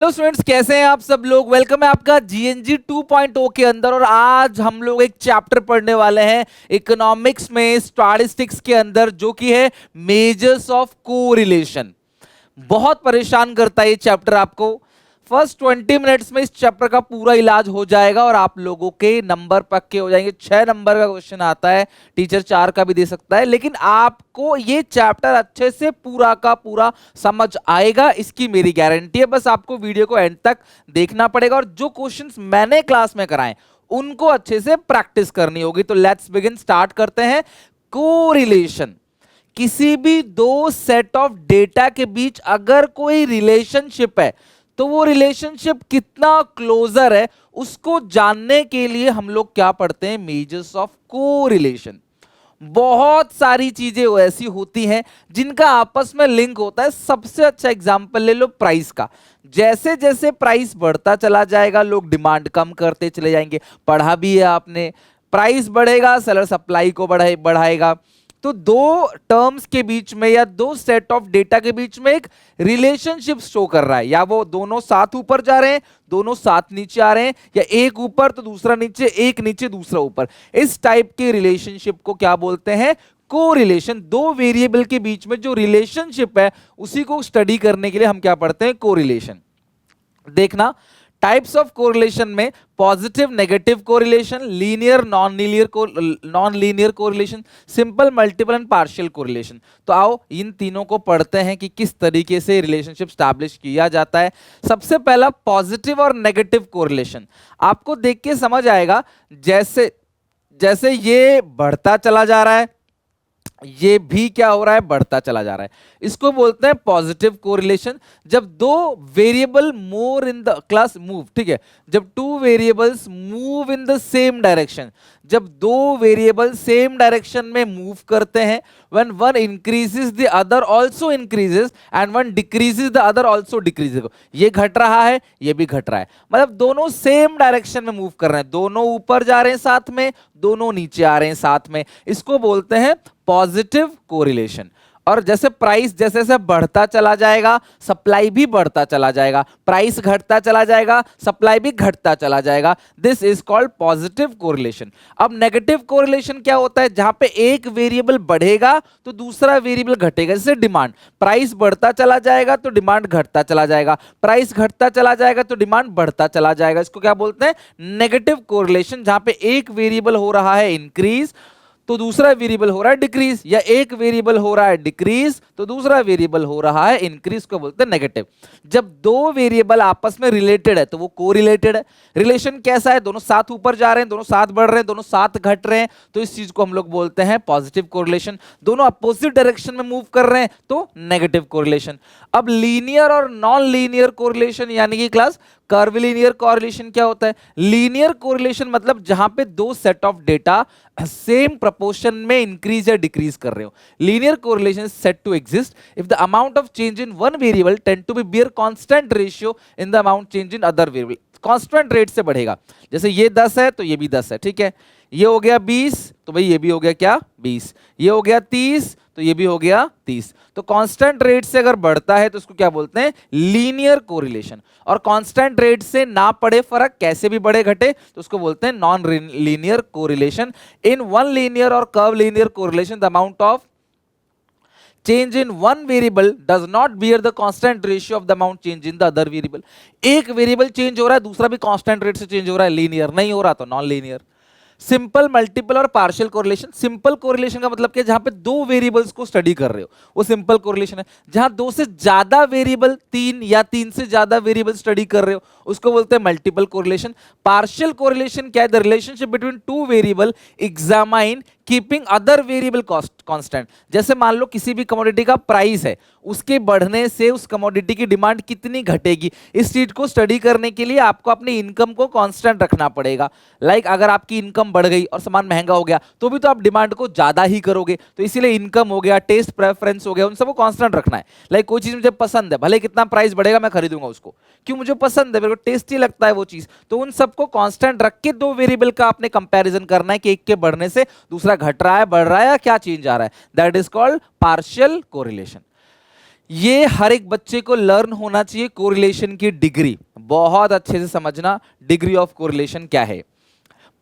Hello students, कैसे हैं आप सब लोग। वेलकम है आपका जीएनजी 2.0 के अंदर। और आज हम लोग एक चैप्टर पढ़ने वाले हैं इकोनॉमिक्स में स्टैटिस्टिक्स के अंदर, जो कि है मेजर्स ऑफ कोरिलेशन। बहुत परेशान करता है ये चैप्टर आपको। फर्स्ट 20 मिनट्स में इस चैप्टर का पूरा इलाज हो जाएगा और आप लोगों के नंबर पक्के हो जाएंगे। 6 नंबर का क्वेश्चन आता है, टीचर 4 का भी दे सकता है, लेकिन आपको ये चैप्टर अच्छे से पूरा का पूरा समझ आएगा, इसकी मेरी गारंटी है। बस आपको वीडियो को एंड तक देखना पड़ेगा और जो क्वेश्चंस मैंने क्लास में कराए उनको अच्छे से प्रैक्टिस करनी होगी। तो लेट्स बिगिन, स्टार्ट करते हैं। कोरिलेशन, किसी भी दो सेट ऑफ डेटा के बीच अगर कोई रिलेशनशिप है तो वो रिलेशनशिप कितना क्लोजर है उसको जानने के लिए हम लोग क्या पढ़ते हैं, मेजर्स ऑफ कोरिलेशन। बहुत सारी चीजें ऐसी होती हैं जिनका आपस में लिंक होता है। सबसे अच्छा एग्जांपल ले लो प्राइस का। जैसे जैसे प्राइस बढ़ता चला जाएगा लोग डिमांड कम करते चले जाएंगे। पढ़ा भी है आपने, प्राइस बढ़ेगा सेलर सप्लाई को बढ़ाएगा। तो दो टर्म्स के बीच में या दो सेट ऑफ डेटा के बीच में एक रिलेशनशिप शो कर रहा है, या वो दोनों साथ ऊपर जा रहे हैं, दोनों साथ नीचे आ रहे हैं, या एक ऊपर तो दूसरा नीचे, एक नीचे दूसरा ऊपर। इस टाइप के रिलेशनशिप को क्या बोलते हैं, कोरिलेशन। दो वेरिएबल के बीच में जो रिलेशनशिप है उसी को स्टडी करने के लिए हम क्या पढ़ते हैं, कोरिलेशन। देखना, टाइप्स ऑफ कोरिलेशन में positive negative correlation, linear non linear correlation, simple multiple and partial correlation. तो आओ इन तीनों को पढ़ते हैं कि किस तरीके से रिलेशनशिप स्टैब्लिश किया जाता है। सबसे पहला पॉजिटिव और नेगेटिव कोरिलेशन। आपको देख के समझ आएगा, जैसे जैसे ये बढ़ता चला जा रहा है ये भी क्या हो रहा है, बढ़ता चला जा रहा है। इसको बोलते हैं पॉजिटिव कोरिलेशन। जब दो variable more in the class move, ठीक है, जब two variables move in the same direction, जब दो वेरिएबल सेम डायरेक्शन में मूव करते हैं, when one increases the other also increases and one decreases the other also decreases. ये घट रहा है, ये भी घट रहा है, मतलब दोनों सेम डायरेक्शन में मूव कर रहे हैं, दोनों ऊपर जा रहे हैं साथ में, दोनों नीचे आ रहे हैं साथ में। इसको बोलते हैं पॉजिटिव कोरिलेशन। और जैसे प्राइस जैसे जैसे बढ़ता चला जाएगा सप्लाई भी बढ़ता चला जाएगा, प्राइस घटता चला जाएगा सप्लाई भी घटता चला जाएगा। This is called positive correlation. अब नेगेटिव कोरिलेशन क्या होता है, जहां पे एक वेरिएबल बढ़ेगा तो दूसरा वेरिएबल घटेगा। जैसे डिमांड, प्राइस बढ़ता चला जाएगा तो डिमांड घटता चला जाएगा, प्राइस घटता चला जाएगा तो डिमांड बढ़ता चला जाएगा। इसको क्या बोलते हैं, नेगेटिव कोरिलेशन। जहां पे एक वेरिएबल हो रहा है इंक्रीज तो दूसरा वेरिएबल हो रहा है डिक्रीज, या एक वेरिएबल हो रहा है डिक्रीज तो दूसरा वेरिएबल हो रहा है इंक्रीज, को बोलते हैं नेगेटिव। जब दो वेरिएबल आपस में रिलेटेड है तो वो कोरिलेटेड है। रिलेशन कैसा है, दोनों साथ ऊपर जा रहे हैं, दोनों साथ बढ़ रहे हैं, दोनों साथ घट रहे हैं, तो इस चीज को हम लोग बोलते हैं पॉजिटिव कोरिलेशन। दोनों अपोजिट डायरेक्शन में मूव कर रहे हैं तो नेगेटिव कोरिलेशन। अब लीनियर और नॉन लीनियर कोरिलेशन यानी कि क्लास कर्विलिनियर कोरिलेशन क्या होता है। लीनियर कोरिलेशन मतलब जहां पे दो set of data same proportion में इंक्रीज या डिक्रीज कर रहे हो। Linear correlation is said to exist if the amount of change in one variable tend to be bear constant ratio in the amount change in other variable. Constant rate से बढ़ेगा, जैसे ये 10 है तो ये भी 10 है, ठीक है। ये हो गया 20 तो भाई ये भी हो गया क्या 20, ये हो गया 30 तो ये भी हो गया 30। तो कांस्टेंट रेट से अगर बढ़ता है तो उसको क्या बोलते हैं, लीनियर कोरिलेशन। और कांस्टेंट रेट से ना पड़े फर्क, कैसे भी बढ़े घटे, तो उसको बोलते हैं non linear correlation. In one linear और curvilinear correlation the amount of change in one variable does not bear the constant ratio of the amount change in the other variable। एक वेरिएबल चेंज हो रहा है दूसरा भी constant rate से change हो रहा है, लीनियर नहीं हो रहा तो नॉन लीनियर। सिंपल मल्टीपल और पार्शियल कोरिलेशन। सिंपल कोरिलेशन का मतलब कि जहां पे दो वेरिएबल्स को स्टडी कर रहे हो वो सिंपल कोरिलेशन है। जहां दो से ज्यादा वेरिएबल, तीन या तीन से ज्यादा वेरिएबल स्टडी कर रहे हो उसको बोलते हैं मल्टीपल कोरिलेशन। पार्शियल कोरिलेशन क्या है, the relationship between two variable examine keeping other variable constant. जैसे मान लो किसी भी कमोडिटी का प्राइस है, उसके बढ़ने से उस कमोडिटी की डिमांड कितनी घटेगी, इस चीज को स्टडी करने के लिए आपको अपनी इनकम को कांस्टेंट रखना पड़ेगा। लाइक अगर आपकी इनकम बढ़ गई और सामान महंगा हो गया तो भी तो आप डिमांड को ज्यादा ही करोगे, तो इसीलिए इनकम हो गया, टेस्ट प्रेफरेंस हो गया, उन सबको कांस्टेंट रखना है। लाइक कोई चीज मुझे पसंद है, भले कितना प्राइस बढ़ेगा मैं खरीदूंगा उसको, क्यों, मुझे पसंद है, मेरे को टेस्टी लगता है वो चीज। तो उन सबको कांस्टेंट रख के दो वेरिएबल का आपने कंपैरिजन करना है कि एक के बढ़ने से दूसरा घट रहा है, बढ़ रहा है या क्या चेंज आ रहा है। That is called partial correlation. ये हर एक बच्चे को लर्न होना चाहिए। कोरिलेशन की डिग्री बहुत अच्छे से समझना, डिग्री ऑफ कोरिलेशन क्या है।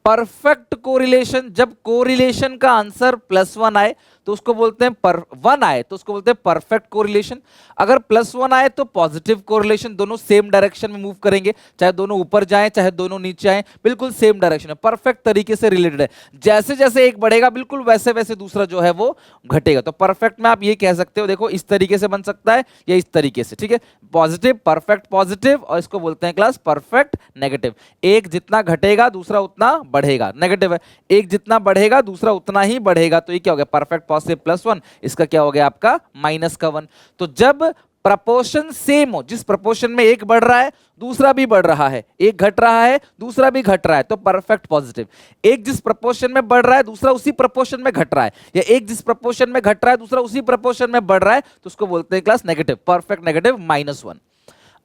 परफेक्ट कोरिलेशन, जब कोरिलेशन का आंसर +1 आए तो उसको बोलते हैं 1 आए तो उसको बोलते हैं परफेक्ट कोरिलेशन। अगर +1 आए तो पॉजिटिव कोरिलेशन, दोनों सेम डायरेक्शन में मूव करेंगे, चाहे दोनों ऊपर जाएं चाहे दोनों नीचे आए, बिल्कुल सेम डायरेक्शन है, परफेक्ट तरीके से रिलेटेड है। जैसे जैसे एक बढ़ेगा बिल्कुल वैसे वैसे दूसरा जो है वो घटेगा। तो परफेक्ट में आप ये कह सकते हो, देखो इस तरीके से बन सकता है या इस तरीके से, ठीक है। पॉजिटिव, परफेक्ट पॉजिटिव, और इसको बोलते हैं क्लास परफेक्ट नेगेटिव। एक जितना घटेगा दूसरा उतना बढ़ेगा, नेगेटिव है। एक जितना बढ़ेगा दूसरा उतना ही बढ़ेगा, तो ये क्या हो गया, परफेक्ट पॉजिटिव +1, इसका क्या हो गया आपका -1। तो जब प्रपोर्शन सेम हो, जिस प्रपोर्शन में एक बढ़ रहा है दूसरा भी बढ़ रहा है, एक घट रहा है दूसरा भी घट रहा है, तो परफेक्ट पॉजिटिव। एक जिस प्रपोर्शन में बढ़ रहा है दूसरा उसी प्रपोर्शन में घट रहा है, या एक जिस प्रपोर्शन में घट रहा है दूसरा उसी प्रपोर्शन में बढ़ रहा है, तो उसको बोलते हैं क्लास नेगेटिव, परफेक्ट नेगेटिव -1।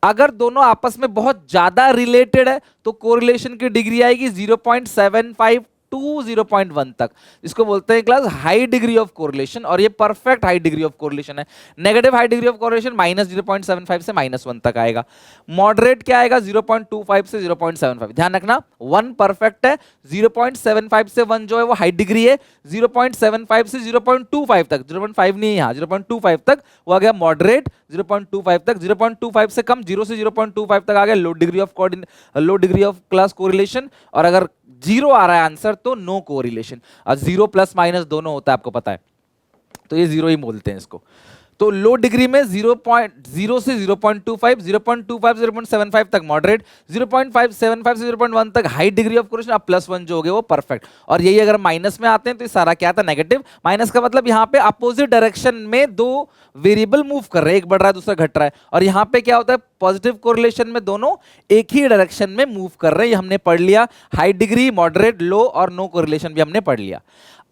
अगर दोनों आपस में बहुत ज्यादा रिलेटेड है तो कोरिलेशन की डिग्री आएगी 0.75 टू 0.1 तक, इसको बोलते हैं class high degree of correlation, और ये perfect high degree of correlation है। Negative high degree of correlation -0.75 से -1 तक आएगा। मॉडरेट क्या आएगा, 0.25 से 0.75। ध्यान रखना 1 परफेक्ट है, 0.75 से 1 जो है वो हाई डिग्री है, 0.75 से 0.25 तक, 0.5 नहीं है यहाँ, 0.25 तक वो आ गया मॉडरेट, 0.25 तक, 0.25 से कम 0 से 0.25 तक आ गया लो डिग्री ऑफ क्लास कोरिलेशन। और अगर 0 आ रहा है आंसर तो नो कोरिलेशन। और 0 + दोनों होता है, आपको पता है, तो ये 0 ही बोलते हैं इसको। तो लो डिग्री में 0.0 से 0.25, 0.25 से 0.75 तक मॉडरेट, 0.575 से 0.1 तक हाई डिग्री ऑफ कोरिलेशन, अब +1 जो हो गया वो परफेक्ट। और यही अगर माइनस में आते हैं तो ये सारा क्या था, नेगेटिव। माइनस का मतलब यहाँ पे अपोजिट डायरेक्शन में दो वेरिएबल मूव कर रहे हैं, एक बढ़ रहा है दूसरा घट रहा है। और यहाँ पे क्या होता है, पॉजिटिव कोरिलेशन में दोनों एक ही डायरेक्शन में मूव कर रहे हैं, ये हमने पढ़ लिया। हाई डिग्री, मॉडरेट, लो और नो कोरिलेशन भी हमने पढ़ लिया।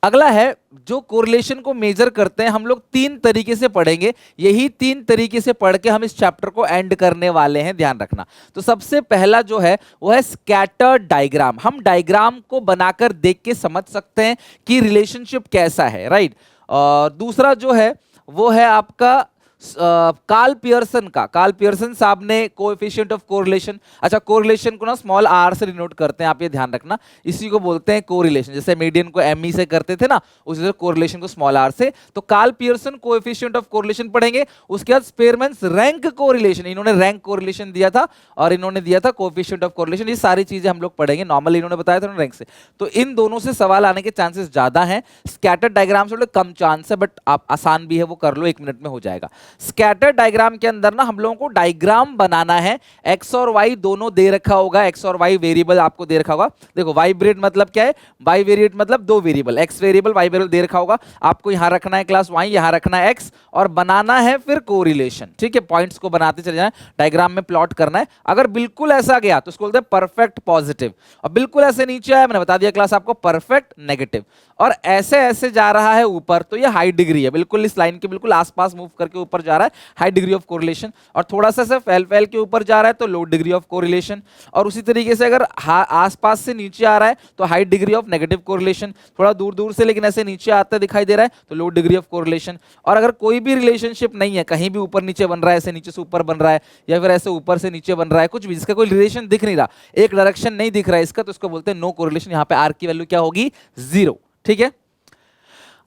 अगला है जो कोरिलेशन को मेजर करते हैं, हम लोग 3 तरीके से पढ़ेंगे, यही 3 तरीके से पढ़ के हम इस चैप्टर को एंड करने वाले हैं, ध्यान रखना। तो सबसे पहला जो है वो है स्कैटर्ड डायग्राम। हम डायग्राम को बनाकर देख के समझ सकते हैं कि रिलेशनशिप कैसा है, राइट। और दूसरा जो है वो है आपका कार्ल पियर्सन साहब ने कोएफिशिएंट ऑफ कोरिलेशन, अच्छा कोरिलेशन को ना स्मॉल r से डिनोट करते हैं, आप ये ध्यान रखना, इसी को बोलते हैं कोरिलेशन। जैसे मीडियन को me से करते थे ना, उसी तरह कोरिलेशन को स्मॉल r से। तो Karl Pearson coefficient of correlation पढ़ेंगे। उसके बाद स्पेयरमैन रैंक कोरिलेशन, इन्होंने रैंक कोरिलेशन दिया था और इन्होंने दिया था कोएफिशिएंट ऑफ कोरिलेशन। ये सारी चीजें हम लोग पढ़ेंगे, नॉर्मली इन्होंने बताया था रैंक से, तो इन दोनों से सवाल आने के चांसेस ज्यादा हैं। स्कैटर्ड डायग्राम से कम चांस है, बट आप आसान भी है, वो कर लो, 1 मिनट में हो जाएगा। स्कैटर डायग्राम के अंदर ना हम लोगों को डायग्राम बनाना है, एक्स और वाई दोनों दे रखा होगा, एक्स और वाई वेरिएबल आपको दे रखा होगा। देखो वाई वेरिएट मतलब क्या है, वाई वेरिएट मतलब 2 variable, X variable Y variable दे रखा होगा, आपको यहां रखना है क्लास वाई, यहां रखना है एक्स, और बनाना है फिर कोरिलेशन, ठीक है। पॉइंट्स को बनाते चले जाए, डायग्राम में प्लॉट करना है। अगर बिल्कुल ऐसा गया तो उसको बोलते हैं परफेक्ट पॉजिटिव, और बिल्कुल ऐसे नीचे आया, मैंने बता दिया क्लास आपको, परफेक्ट नेगेटिव। और ऐसे ऐसे जा रहा है ऊपर तो ये हाई डिग्री है, बिल्कुल इस लाइन के बिल्कुल आसपास मूव करके ऊपर जा रहा है, हाई डिग्री ऑफ कोरिलेशन। और थोड़ा सा फैल फैल के ऊपर जा रहा है तो लो डिग्री ऑफ कोरिलेशन। और उसी तरीके से अगर आसपास से नीचे आ रहा है तो high degree of negative correlation. थोड़ा दूर दूर से लेकिन ऐसे नीचे आता दिखाई दे रहा है तो लो डिग्री ऑफ कोरिलेशन। और अगर कोई भी रिलेशनशिप नहीं है, कहीं भी ऊपर नीचे बन रहा है, ऐसे नीचे से ऊपर बन रहा है, या फिर ऐसे ऊपर से नीचे बन रहा है, कुछ भी जिसका कोई रिलेशन दिख नहीं रहा, एक डायरेक्शन नहीं दिख रहा है इसका, तो इसको बोलते हैं नो कोरिलेशन। यहाँ पे आर की वैल्यू क्या होगी, 0, ठीक है।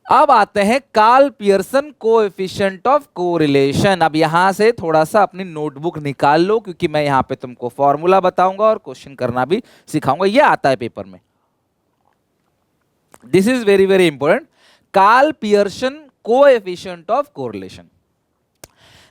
अब आते हैं Karl Pearson coefficient of correlation. अब यहां से थोड़ा सा अपनी नोटबुक निकाल लो, क्योंकि मैं यहां पे तुमको फॉर्मूला बताऊंगा और क्वेश्चन करना भी सिखाऊंगा, ये आता है पेपर में, this is very very important. Karl Pearson coefficient of correlation,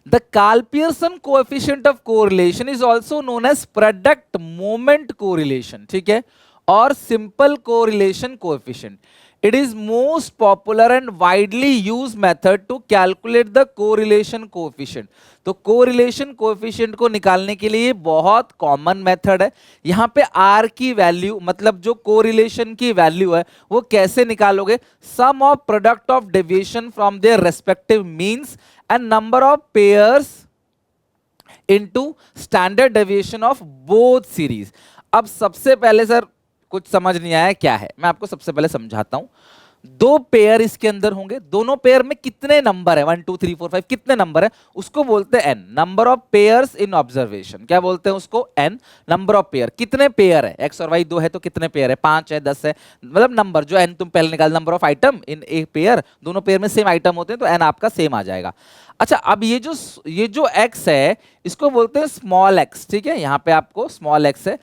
the Karl-Pearson coefficient of correlation is also known as product moment correlation, ठीक है, और simple correlation coefficient. It is most popular and widely used method to calculate the correlation coefficient. तो correlation coefficient को निकालने के लिए बहुत common method है। यहाँ पे r की वैल्यू, मतलब जो correlation की वैल्यू है वो कैसे निकालोगे, sum of product of deviation from their respective means and number of pairs into standard deviation of both series. अब सबसे पहले सर कुछ समझ नहीं आया क्या है, मैं आपको सबसे पहले समझाता हूं। दो पेयर इसके अंदर होंगे, दोनों पेयर में कितने नंबर है, 1 2 3 4 5 कितने नंबर है, उसको बोलते हैं n, number of pairs in observation. क्या बोलते हैं उसको, एन, नंबर ऑफ पेयर। कितने पेयर है, एक्स और वाई दो है तो कितने पेयर है, 5 है, 10 है, मतलब नंबर जो एन तुम पहले निकाल, number of item in a pair, दोनों पेयर में सेम आइटम होते हैं तो एन आपका सेम आ जाएगा। अच्छा, अब ये जो एक्स है इसको बोलते हैं स्मॉल एक्स, ठीक है, यहां पे आपको स्मॉल एक्स है,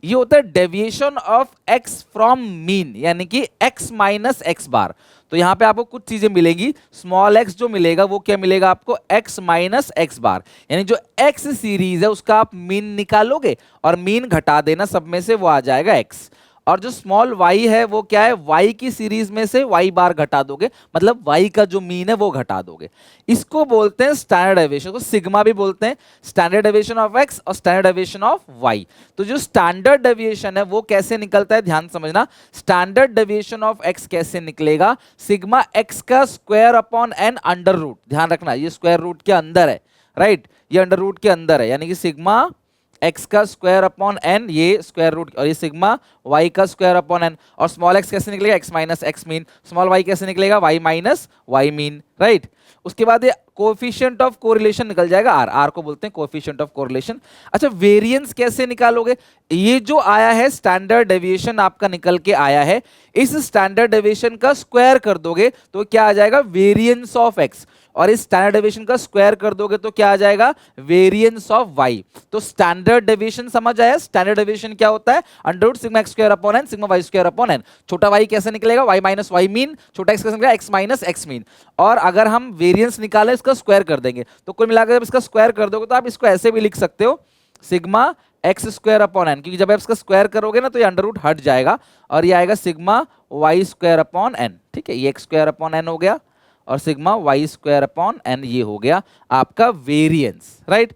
ये होता है deviation of x from mean, यानी कि एक्स माइनस एक्स बार। तो यहां पे आपको कुछ चीजें मिलेगी, स्मॉल एक्स जो मिलेगा वो क्या मिलेगा आपको, एक्स माइनस एक्स बार, यानी जो एक्स सीरीज है उसका आप मीन निकालोगे और मीन घटा देना सब में से, वो आ जाएगा एक्स। और जो स्मॉल y है वो क्या है, y की सीरीज में से y बार घटा दोगे, मतलब y का जो मीन है वो घटा दोगे। इसको बोलते हैं स्टैंडर्ड डेविएशन, को सिग्मा भी बोलते हैं, स्टैंडर्ड डेविएशन ऑफ x और स्टैंडर्ड डेविएशन ऑफ y। तो जो स्टैंडर्ड डेविएशन है वो कैसे निकलता है, ध्यान समझना, स्टैंडर्ड डेविएशन ऑफ x कैसे निकलेगा, सिग्मा x का square upon n under root, ध्यान रखना ये स्क्वायर रूट के अंदर है, राइट, ये अंडर रूट के अंदर है, यानी कि सिग्मा x का स्क्वायर अपॉन n, ये स्क्वायर रूट, और ये सिग्मा y का स्क्वायर अपॉन n। और स्मॉल x कैसे निकलेगा, x minus x mean, small y कैसे निकलेगा, y minus y mean, right. उसके बाद ये कोएफिशिएंट ऑफ कोरिलेशन निकल जाएगा r, r को बोलते हैं कोएफिशिएंट ऑफ कोरिलेशन। अच्छा, वेरिएंस कैसे निकालोगे, ये जो आया है स्टैंडर्ड डेविएशन आपका निकल के आया है, इस स्टैंडर्ड डेविएशन का स्क्वायर कर दोगे तो क्या आ जाएगा, वेरिएंस ऑफ x, और इस स्टैंडर्ड डेविएशन का स्क्वायर कर दोगे तो क्या आ जाएगा, वेरिएंस ऑफ y। तो स्टैंडर्ड डेविएशन समझ आया, स्टैंडर्ड डेविएशन क्या होता है, under root sigma x square upon n, sigma y square upon n। छोटा y कैसे निकलेगा, y माइनस y मीन, छोटा x कैसे निकलेगा, x माइनस x मीन। और अगर हम वेरिएंस निकाले इसका स्क्वायर कर देंगे, तो कुल मिलाकर जब इसका स्क्वायर कर दोगे तो आप इसको ऐसे भी लिख सकते हो, sigma x square upon n, क्योंकि जब आप इसका स्क्वायर करोगे ना तो ये अंडर रूट हट जाएगा और ये आएगा sigma Y square upon n, ठीक है, ये एक्स स्क्वायर अपॉन एन हो गया और sigma Y square upon N, ये हो गया आपका वेरिएंस, राइट।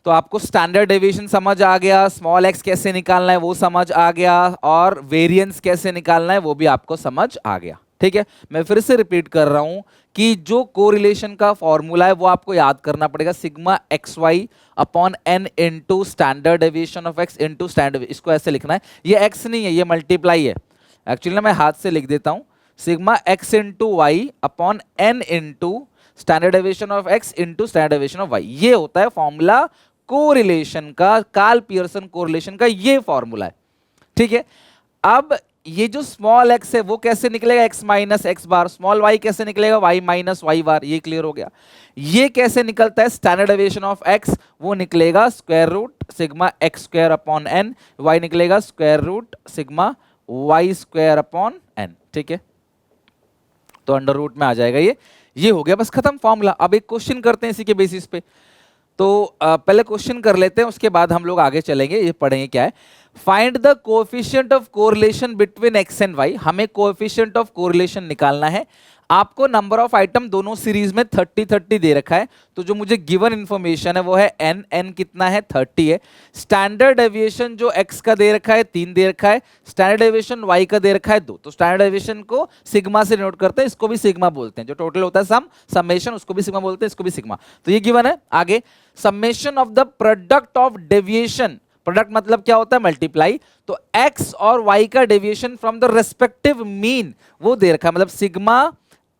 तो आपको स्टैंडर्ड डेविएशन समझ आ गया, स्मॉल एक्स कैसे निकालना है वो समझ आ गया, और वेरिएंस कैसे निकालना है वो भी आपको समझ आ गया, ठीक है। मैं फिर से रिपीट कर रहा हूं कि जो कोरिलेशन का फॉर्मूला है वो आपको याद करना पड़ेगा, sigma x Y upon N into standard deviation of x into standard, इसको ऐसे लिखना है, ये एक्स नहीं है, ये मल्टीप्लाई है। एक्चुअली ना मैं हाथ से लिख देता हूं, sigma x into Y upon N into standard deviation of x into standard deviation of y, ये होता है फॉर्मूला कोरिलेशन का, कार्ल पियर्सन कोरिलेशन का ये फॉर्मूला है, ठीक है। अब ये जो स्मॉल x है वो कैसे निकलेगा, x माइनस एक्स बार, स्मॉल y कैसे निकलेगा, y माइनस y बार, ये क्लियर हो गया। ये कैसे निकलता है, स्टैंडर्ड डेविएशन ऑफ x, वो निकलेगा square root sigma x square upon n, y निकलेगा square root sigma y square upon n, ठीक है। तो अंडर रूट में आ जाएगा ये हो गया, बस खत्म फॉर्मूला। अब एक क्वेश्चन करते हैं इसी के बेसिस पे, तो पहले क्वेश्चन कर लेते हैं, उसके बाद हम लोग आगे चलेंगे, ये पढ़ेंगे क्या है। Find the coefficient of correlation between x and y, हमें कोएफिशिएंट ऑफ कोरिलेशन निकालना है। आपको नंबर ऑफ आइटम दोनों सीरीज में 30-30 दे रखा है, तो जो मुझे गिवन इंफॉर्मेशन है वो है n कितना है, 30 है। स्टैंडर्ड डेविएशन जो x का दे रखा है 3 दे रखा है, स्टैंडर्ड डेविएशन y का दे रखा है 2, तो स्टैंडर्ड डेविएशन को सिग्मा से नोट करते हैं, इसको भी सिग्मा बोलते हैं, जो टोटल होता है समेशन, उसको भी सिग्मा बोलते हैं, इसको भी सिग्मा। तो ये गिवन है। आगे summation of the product of deviation, product मतलब क्या होता है, मल्टीप्लाई, तो x और y का deviation from the respective mean वो दे रखा है, मतलब सिग्मा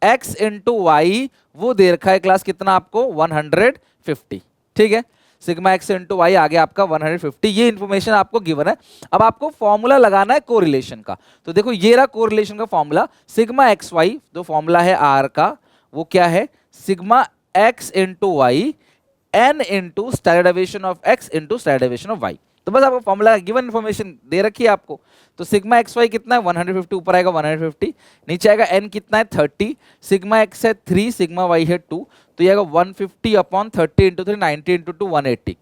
x इंटू वाई वो दे रखा है क्लास कितना आपको, 150, ठीक है। सिग्मा x इंटू वाई आ गया आपका 150, ये इंफॉर्मेशन आपको गिवन है। अब आपको फॉर्मूला लगाना है कोरिलेशन का, तो देखो ये रहा कोरिलेशन का फॉर्मूला, सिग्मा एक्स वाई जो फॉर्मूला है r का वो क्या है, sigma x into y n into standard deviation of x into standard deviation of y। तो बस आपको फॉर्मूला गिवन इन्फॉर्मेशन दे रखी है आपको, तो सिग्मा एक्स वाई कितना है 150, ऊपर आएगा 150, नीचे आएगा n कितना है 30, सिग्मा x है 3, सिग्मा y है 2, तो ये आएगा 150 अपॉन 30 इंटू 3, 90 इंटू 2 180,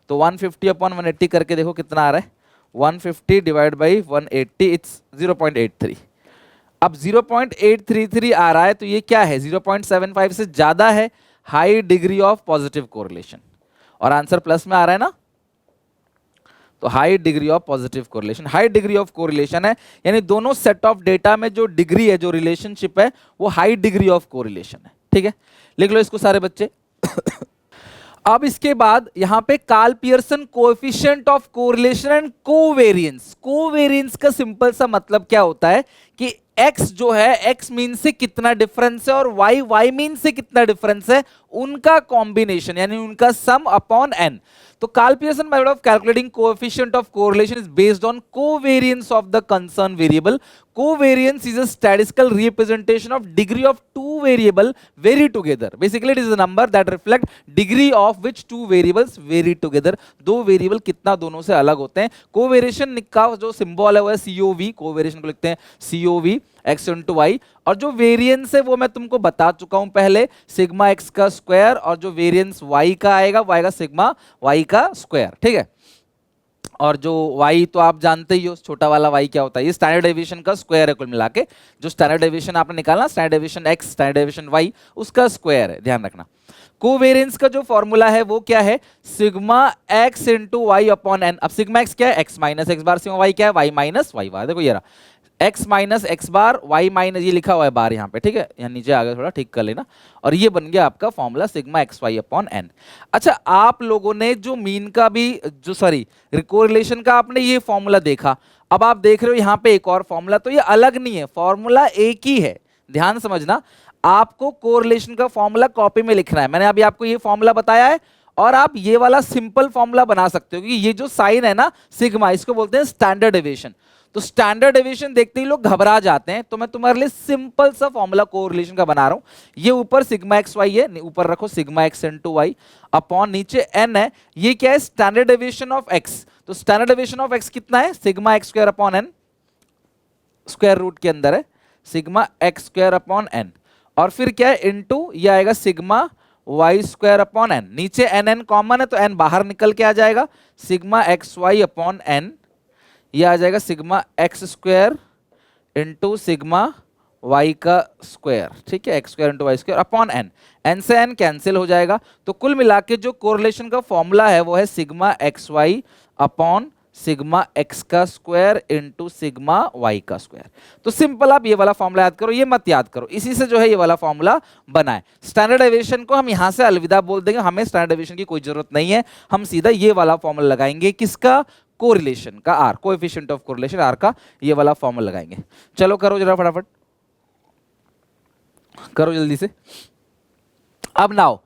तो 150 अपॉन 180 करके देखो कितना आ रहा है, 150 डिवाइड बाई 180 इट्स 0.83। अब 0.833 आ रहा है, तो ये क्या है, 0.75 से ज्यादा है, high degree of positive correlation, और आंसर प्लस में आ रहा है ना, तो high degree of positive correlation, high degree of correlation है, यानी दोनों सेट ऑफ डेटा में जो डिग्री है, जो रिलेशनशिप है वो हाई डिग्री ऑफ कोरिलेशन है, ठीक है। लिख लो इसको सारे बच्चे। अब इसके बाद यहां पे Karl Pearson coefficient of correlation and covariance, covariance का सिंपल सा मतलब क्या होता है कि x जो है x मीन से कितना डिफरेंस है और y मीन से कितना डिफरेंस है, उनका कॉम्बिनेशन यानी उनका सम अपॉन n। तो Karl Pearson method of calculating coefficient of correlation is based on covariance of the concern variable. Covariance is a statistical representation of degree of two variable vary together. Basically, it is a number that reflect degree of which two variables vary together. दो variable कितना दोनों से अलग होते हैं। कोवेरिएशन का जो symbol है वो है COV, कोवेरिएशन को लिखते हैं COV x इंटू वाई, और जो वेरिएंस है वो मैं तुमको बता चुका हूं पहले, सिग्मा x का स्क्वायर, और जो वेरिएंस y का आएगा वो आएगा सिग्मा y का स्क्वायर, ठीक है। और जो y तो आप जानते ही हो, छोटा वाला y क्या होता है, ये स्टैंडर्ड डेविएशन का स्क्वायर है कुल मिला के। जो स्टैंडर्ड डेविएशन आपने निकालना, standard deviation x, standard deviation y, उसका स्क्वायर है, ध्यान रखना। कोवेरिएंस का जो फॉर्मूला है वो क्या है, sigma x into Y upon N. अब सिग्मा x क्या है, x minus X bar, sigma y क्या है, y माइनस वाई बार। देखो ये रहा x माइनस एक्स बार, y माइनस, ये लिखा हुआ है बार यहाँ पे, ठीक है, यहाँ नीचे आ गया, थोड़ा ठीक कर लेना। और ये बन गया आपका formula sigma x Y upon N. अच्छा, आप लोगों ने जो मीन का भी, जो सॉरी कोरिलेशन का आपने ये फॉर्मूला देखा, अब आप देख रहे हो यहाँ पे एक और फॉर्मूला, तो ये अलग नहीं है, फॉर्मूला एक ही है, ध्यान समझना। आपको कोरिलेशन का फॉर्मूला कॉपी में लिखना है। मैंने अभी आपको ये फॉर्मूला बताया है, और आप ये वाला सिंपल फॉर्मूला बना सकते हो, क्योंकि ये जो साइन है ना सिग्मा, इसको बोलते हैं स्टैंडर्ड डेविएशन। तो स्टैंडर्ड डेविएशन देखते ही लोग घबरा जाते हैं, तो मैं तुम्हारे लिए सिंपल सा फॉर्मूला कोरिलेशन का बना रहा हूं। ये ऊपर सिग्मा एक्स वाई है, ऊपर रखो sigma x into Y upon नीचे एन है। ये क्या है, स्टैंडर्ड डेविएशन ऑफ एक्स। तो स्टैंडर्ड डेविएशन ऑफ एक्स कितना है, sigma x square upon N, square root के अंदर है sigma x square upon N, और फिर क्या है इंटू, ये आएगा sigma Y square upon N. नीचे एन एन कॉमन है तो एन बाहर निकल के आ जाएगा, sigma x Y upon N, ये आ जाएगा sigma x square into sigma Y का स्क्वायर, ठीक है, X square into Y square upon N. N से एन कैंसिल हो जाएगा, तो कुल मिला के जो कोरिलेशन का फॉर्मूला है वो है sigma x Y upon sigma X का स्क्वायर इंटू सिग्मा वाई का स्क्वायर। तो सिंपल आप ये वाला फॉर्मूला याद करो, ये मत याद करो, इसी से जो है ये वाला फॉर्मूला बना है। स्टैंडर्ड डेविएशन को हम यहां से अलविदा बोल देंगे, हमें स्टैंडर्ड डेविएशन की कोई जरूरत नहीं है, हम सीधा ये वाला फॉर्मूला लगाएंगे, किसका, कोरिलेशन का, R, coefficient of correlation R का, ये वाला फॉर्मूला लगाएंगे। चलो करो जरा फटाफट, करो जल्दी से। अब now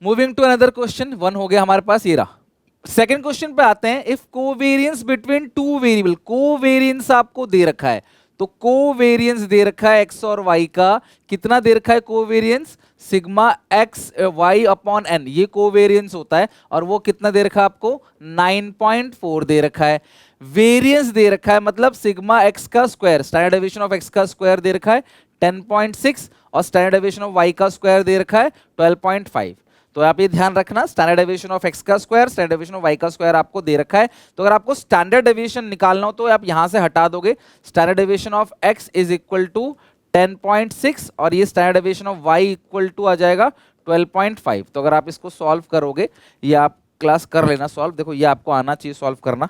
moving to another question, one हो गया हमारे पास, ये रहा। सेकंड क्वेश्चन पे आते हैं। If covariance between two variable, covariance आपको दे रखा है, तो कोवेरिएंस दे रखा है एक्स और वाई का, कितना दे रखा है covariance, sigma x Y upon N, ये कोवेरिएंस होता है, और वो कितना दे रखा है आपको, 9.4 दे रखा है। वेरिएंस दे रखा है, मतलब सिग्मा एक्स का square, standard deviation of X का स्क्वायर दे रखा है 10.6, और स्टैंडर्ड डेविएशन ऑफ वाई का स्क्वायर दे रखा है 12.5। तो आप ये ध्यान रखना, स्टैंडर्ड डेविएशन ऑफ एक्स का square, standard deviation of Y का स्क्वायर आपको दे रखा है। तो अगर आपको स्टैंडर्ड डेविएशन निकालना हो तो आप यहां से हटा दोगे, standard deviation of X is equal to 10.6, और ये standard deviation of Y equal to आ जाएगा 12.5। तो अगर आप इसको सॉल्व करोगे, ये आप क्लास कर लेना सॉल्व, देखो ये आपको आना चाहिए सॉल्व करना,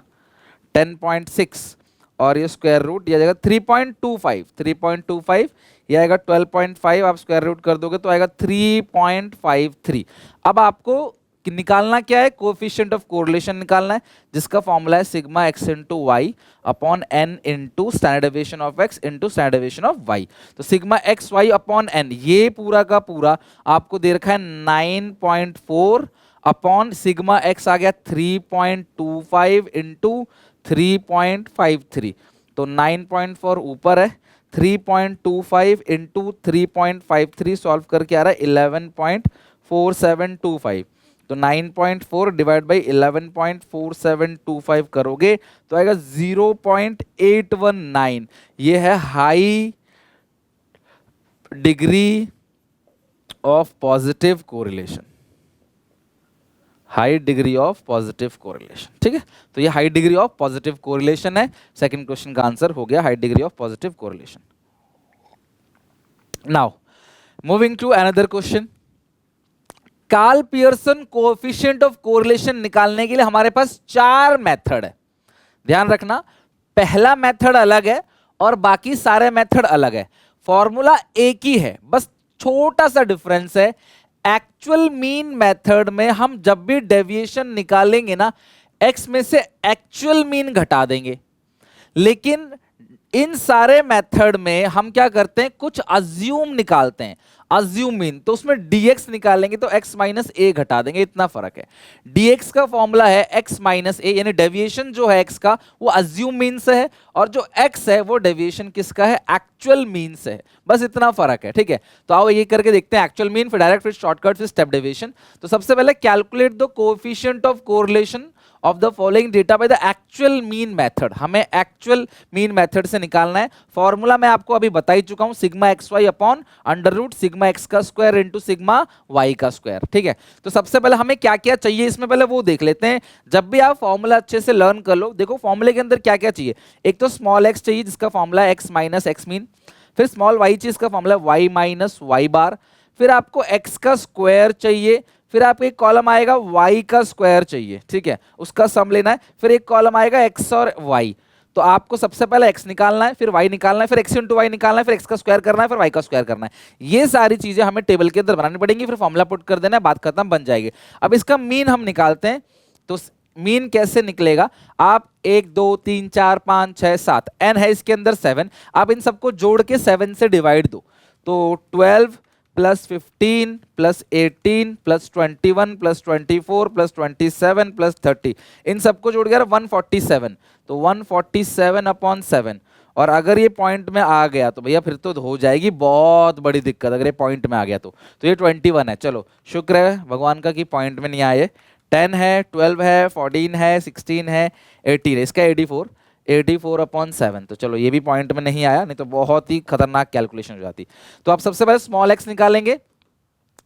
10.6 और ये स्क्वायर रूट, ये आ जाएगा 3.25, ये आएगा 12.5, आप स्क्वायर रूट कर दोगे तो आएगा 3.53। अब आपको निकालना क्या है, कोएफिशिएंट ऑफ कोरिलेशन निकालना है, जिसका फॉर्मूला है sigma x into Y upon N into standard deviation of x into standard deviation of Y. तो sigma x Y upon N, ये पूरा का पूरा आपको दे रखा है 9.4 अपॉन सिग्मा एक्स आ गया 3.25 इंटू 3.53, तो 9.4 ऊपर है, 3.25 इंटू 3.53 सॉल्व करके आ रहा है 11.4725। तो 9.4 डिवाइड बाई 11.4725 करोगे तो आएगा 0.819। ये है high degree of positive correlation, high degree of positive correlation, ठीक है। तो ये high degree of positive correlation है। सेकंड क्वेश्चन का आंसर हो गया high degree of positive correlation. Now moving to another question. Karl Pearson coefficient of correlation निकालने के लिए हमारे पास 4 मेथड है, ध्यान रखना, पहला मेथड अलग है और बाकी सारे मेथड अलग है। फॉर्मूला एक ही है, बस छोटा सा डिफरेंस है। एक्चुअल मीन मेथड में हम जब भी डेविएशन निकालेंगे ना, एक्स में से एक्चुअल मीन घटा देंगे, लेकिन इन सारे मेथड में हम क्या करते हैं, कुछ अज्यूम निकालते हैं, अज्यूम मीन। तो उसमें dx निकालेंगे तो x माइनस ए घटा देंगे, इतना फर्क है। dx का फॉर्मूला है x माइनस ए, यानी डेविएशन जो है x का वो अज्यूम मीन से है, और जो x है वो डेविएशन किसका है, एक्चुअल मीन से है। बस इतना फर्क है, ठीक है। तो आओ ये करके देखते हैं, एक्चुअल मीन, फिर डायरेक्ट, फिर शॉर्टकट, फिर स्टेप डेविएशन। तो सबसे पहले calculate the coefficient of correlation of the following data by the actual mean method. हमें एक्चुअल मीन मेथड से निकालना है। फॉर्मूला मैं आपको अभी बता ही चुका हूं, sigma x Y upon under root sigma X का स्क्वायर इंटू सिग्मा वाई का स्क्वायर, ठीक है। तो सबसे पहले हमें क्या क्या चाहिए इसमें, पहले वो देख लेते हैं। जब भी आप फॉर्मूला अच्छे से लर्न कर लो, देखो फॉर्मूले के अंदर क्या क्या चाहिए। एक तो स्मॉल एक्स चाहिए जिसका formula x minus x mean, फिर स्मॉल वाई चाहिए इसका फॉर्मूला वाई माइनस वाई बार, फिर आपको एक्स का स्क्वायर चाहिए, फिर आपको एक कॉलम आएगा y का स्क्वायर चाहिए, ठीक है, उसका सम लेना है, फिर एक कॉलम आएगा x और y। तो आपको सबसे पहले x निकालना है, फिर y निकालना है, फिर x इंटू वाई निकालना है, फिर x का स्क्वायर करना है, फिर y का स्क्वायर करना है। ये सारी चीजें हमें टेबल के अंदर बनानी पड़ेंगी, फिर फॉर्मूला पुट कर देना है, बात खत्म, बन जाएगी। अब इसका मीन हम निकालते हैं। तो मीन कैसे निकलेगा, आप 1 2 3 4 5 6 7 n है इसके अंदर 7, आप इन सबको जोड़ के 7 से डिवाइड दो। तो 12 plus 15 plus 18 plus 21 plus 24 plus 27 plus 30, इन सबको जोड़ गया 147। तो 147 अपॉन 7, और अगर ये पॉइंट में आ गया तो भैया फिर तो हो जाएगी बहुत बड़ी दिक्कत, अगर ये पॉइंट में आ गया तो ये 21 है। चलो शुक्र है भगवान का कि पॉइंट में नहीं आए। 10 है, 12 है, 14 है, 16 है, 18 है, इसका 84 अपॉन 7। तो चलो ये भी पॉइंट में नहीं आया, नहीं तो बहुत ही खतरनाक कैलकुलेशन हो जाती। तो आप सबसे पहले स्मॉल एक्स निकालेंगे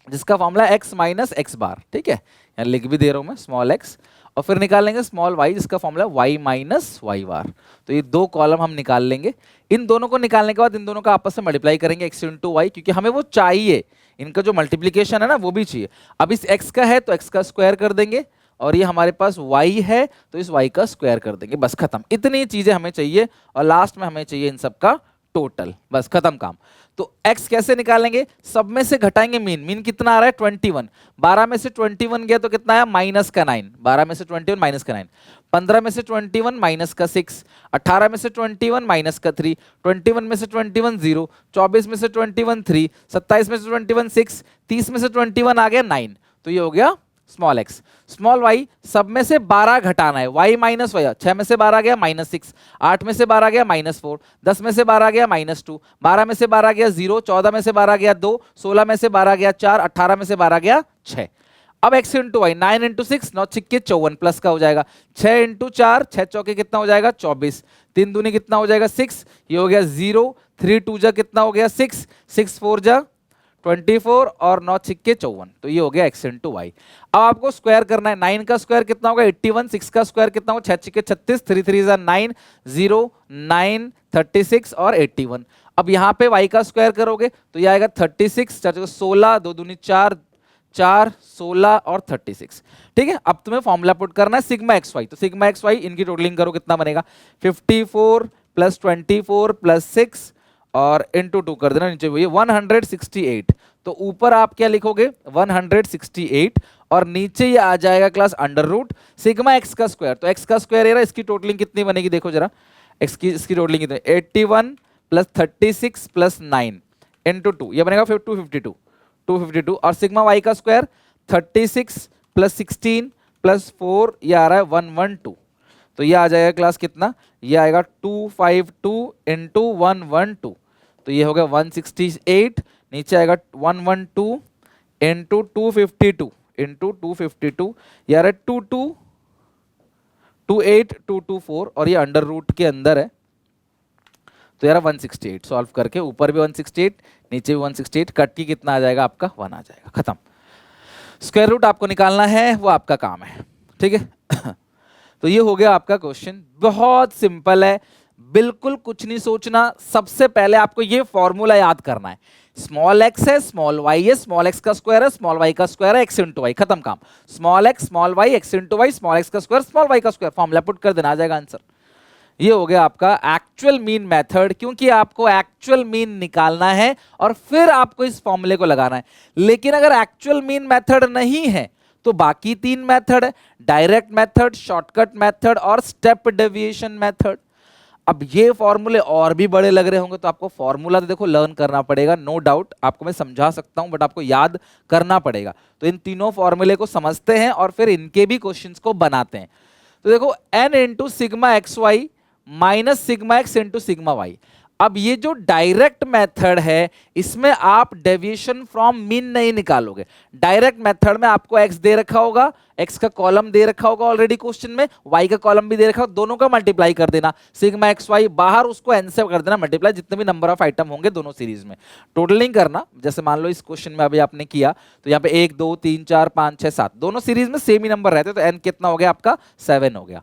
जिसका फॉर्मूला एक्स माइनस एक्स बार, ठीक है, यहाँ लिख भी दे रहा हूं मैं स्मॉल एक्स, और फिर निकालेंगे स्मॉल वाई जिसका फॉर्मूला वाई माइनस वाई बार। तो ये दो कॉलम हम निकाल लेंगे। इन दोनों को निकालने के बाद इन दोनों का आपस में मल्टीप्लाई करेंगे एक्स इंटू वाई, क्योंकि हमें वो चाहिए, इनका जो मल्टीप्लीकेशन है ना वो भी चाहिए। अब इस एक्स का है तो एक्स का स्क्वायर कर देंगे, और ये हमारे पास y है तो इस y का स्क्वायर कर देंगे, बस खत्म। इतनी चीजें हमें चाहिए, और लास्ट में हमें चाहिए इन सब का टोटल, बस खत्म काम। तो x कैसे निकालेंगे, सब में से घटाएंगे मीन। मीन कितना आ रहा है 21, 12 में से 21 गया तो कितना आया माइनस का 9, 12 में से 21 माइनस का 9, 15 में से 21 माइनस का 6, 18 में से 21 माइनस का 3, 21 में से 21 0, 24 में से 21 3, 27 में से 21 6, 30 में से 21 आ गया 9। तो ये हो गया स्मॉल एक्स। स्मॉल वाई, सब में से 12 घटाना है, वाई माइनस वाई, 6 में से 12 गया माइनस 6, 8 में से 12 गया माइनस 4, 10 में से 12 गया माइनस 2, 12 में से 12 गया 0, 14 में से 12 गया 2, 16 में से 12 गया 4, 18 में से 12 गया 6। अब x इंटू वाई, 9 इंटू 6 9 छिक्के 54 प्लस का हो जाएगा, 6 इंटू 4 6 चौके कितना हो जाएगा 24, 3 दूनी कितना हो जाएगा 6, ये हो गया 0, 3 2 जा कितना हो गया 6, 6 4 जा 24 और 9 छिक्के 54। तो ये हो गया x इंटू वाई। अब आपको स्क्वायर करना है, 9 का स्क्वायर कितना होगा 81, 6 का स्क्वायर कितना होगा 6 छिक्के 36, 3 3 जा 9, 0 9 36 और 81। अब यहाँ पे y का स्क्वायर करोगे तो ये आएगा 36, 16, 2 दूनी 4, 4 16 और 36, ठीक है। अब तुम्हें फॉर्मूला पुट करना है सिग्मा एक्स वाई। तो सिग्मा एक्स वाई इनकी टोटलिंग करो कितना बनेगा 54 प्लस 24 प्लस 6 और इंटू 2 कर देना, नीचे वही 168। तो ऊपर आप क्या लिखोगे 168, और नीचे ये आ जाएगा class under root sigma X का स्क्वायर। तो एक्स का स्क्वायर है, इसकी टोटलिंग कितनी बनेगी देखो जरा, इसकी टोटलिंग कितनी 81 प्लस 36 प्लस 9 इंटू 2, ये बनेगा 252, और सिग्मा वाई का स्क्वायर 36 प्लस 16 प्लस 4, ये आ रहा है 112। तो ये आ जाएगा क्लास कितना, ये आएगा 252 इंटू 112, तो ये हो गया 168, नीचे आएगा 112 इंटू 252 इंटू 252, ये आ रहा है 2828224, और ये अंडर रूट के अंदर है। तो यार 168 सॉल्व करके ऊपर भी 168 नीचे भी 168, कट की कितना आ जाएगा आपका 1 आ जाएगा, खत्म। स्क्वायर रूट आपको निकालना है, वो आपका काम है, ठीक है। तो ये हो गया आपका क्वेश्चन, बहुत सिंपल है, बिल्कुल कुछ नहीं सोचना। सबसे पहले आपको ये फॉर्मूला याद करना है, स्मॉल एक्स है स्मॉल वाई है, स्मॉल एक्स का स्क्वायर है स्मॉल वाई का स्क्वायर है, एक्स इंटू वाई, खत्म काम। Small X small Y X into Y, small X का स्क्वायर स्मॉल वाई का स्क्वायर, फॉर्मूला पुट कर देना, आ जाएगा आंसर। ये हो गया आपका एक्चुअल मीन मेथड, क्योंकि आपको एक्चुअल मीन निकालना है और फिर आपको इस फॉर्मूले को लगाना है। लेकिन अगर एक्चुअल मीन मेथड नहीं है तो बाकी 3 मेथड है, डायरेक्ट मेथड, शॉर्टकट मेथड और स्टेप डेविएशन मेथड। अब ये फॉर्मूले और भी बड़े लग रहे होंगे तो आपको फॉर्मूला तो देखो लर्न करना पड़ेगा, नो डाउट आपको मैं समझा सकता हूं, बट आपको याद करना पड़ेगा। तो इन तीनों फॉर्मूले को समझते हैं और फिर इनके भी क्वेश्चंस को बनाते हैं। तो देखो n into sigma x Y minus sigma x into sigma Y. अब ये जो डायरेक्ट मेथड है इसमें आप डेविएशन फ्रॉम मीन नहीं निकालोगे। डायरेक्ट मेथड में आपको x दे रखा होगा, x का कॉलम दे रखा होगा ऑलरेडी क्वेश्चन में, y का कॉलम भी दे रखा होगा, दोनों का मल्टीप्लाई कर देना, सिग्मा एक्स वाई बाहर उसको n से कर देना मल्टीप्लाई, जितने भी नंबर ऑफ आइटम होंगे दोनों सीरीज में। टोटल नहीं करना, जैसे मान लो इस क्वेश्चन में अभी आपने किया तो यहाँ पे 1 2 3 4 5 6 7 दोनों सीरीज में सेम ही नंबर रहते, तो n कितना हो गया आपका 7 हो गया,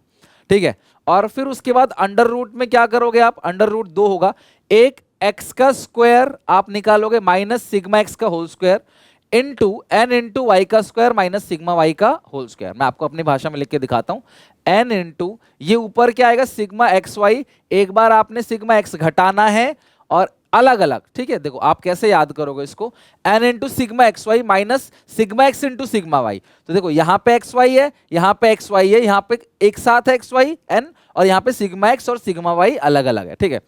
ठीक है। और फिर उसके बाद अंडर रूट में क्या करोगे आप, अंडर रूट 2 होगा, एक x का स्क्वायर आप निकालोगे माइनस सिग्मा x का whole square into n into Y का स्क्वायर माइनस सिग्मा y का होल स्क्वायर। मैं आपको अपनी भाषा में लिख के दिखाता हूं, n इंटू ये ऊपर क्या आएगा सिग्मा एक्स वाई, एक बार आपने सिग्मा x घटाना है और अलग अलग, ठीक है। देखो आप कैसे याद करोगे इसको, n into sigma x Y minus sigma x into sigma Y. तो देखो यहाँ पे एक्स वाई है, यहाँ पे एक्स वाई है, यहाँ पे एक साथ है एक्स वाई एन, और यहाँ पे सिग्मा एक्स और सिग्मा वाई अलग अलग है, ठीक है।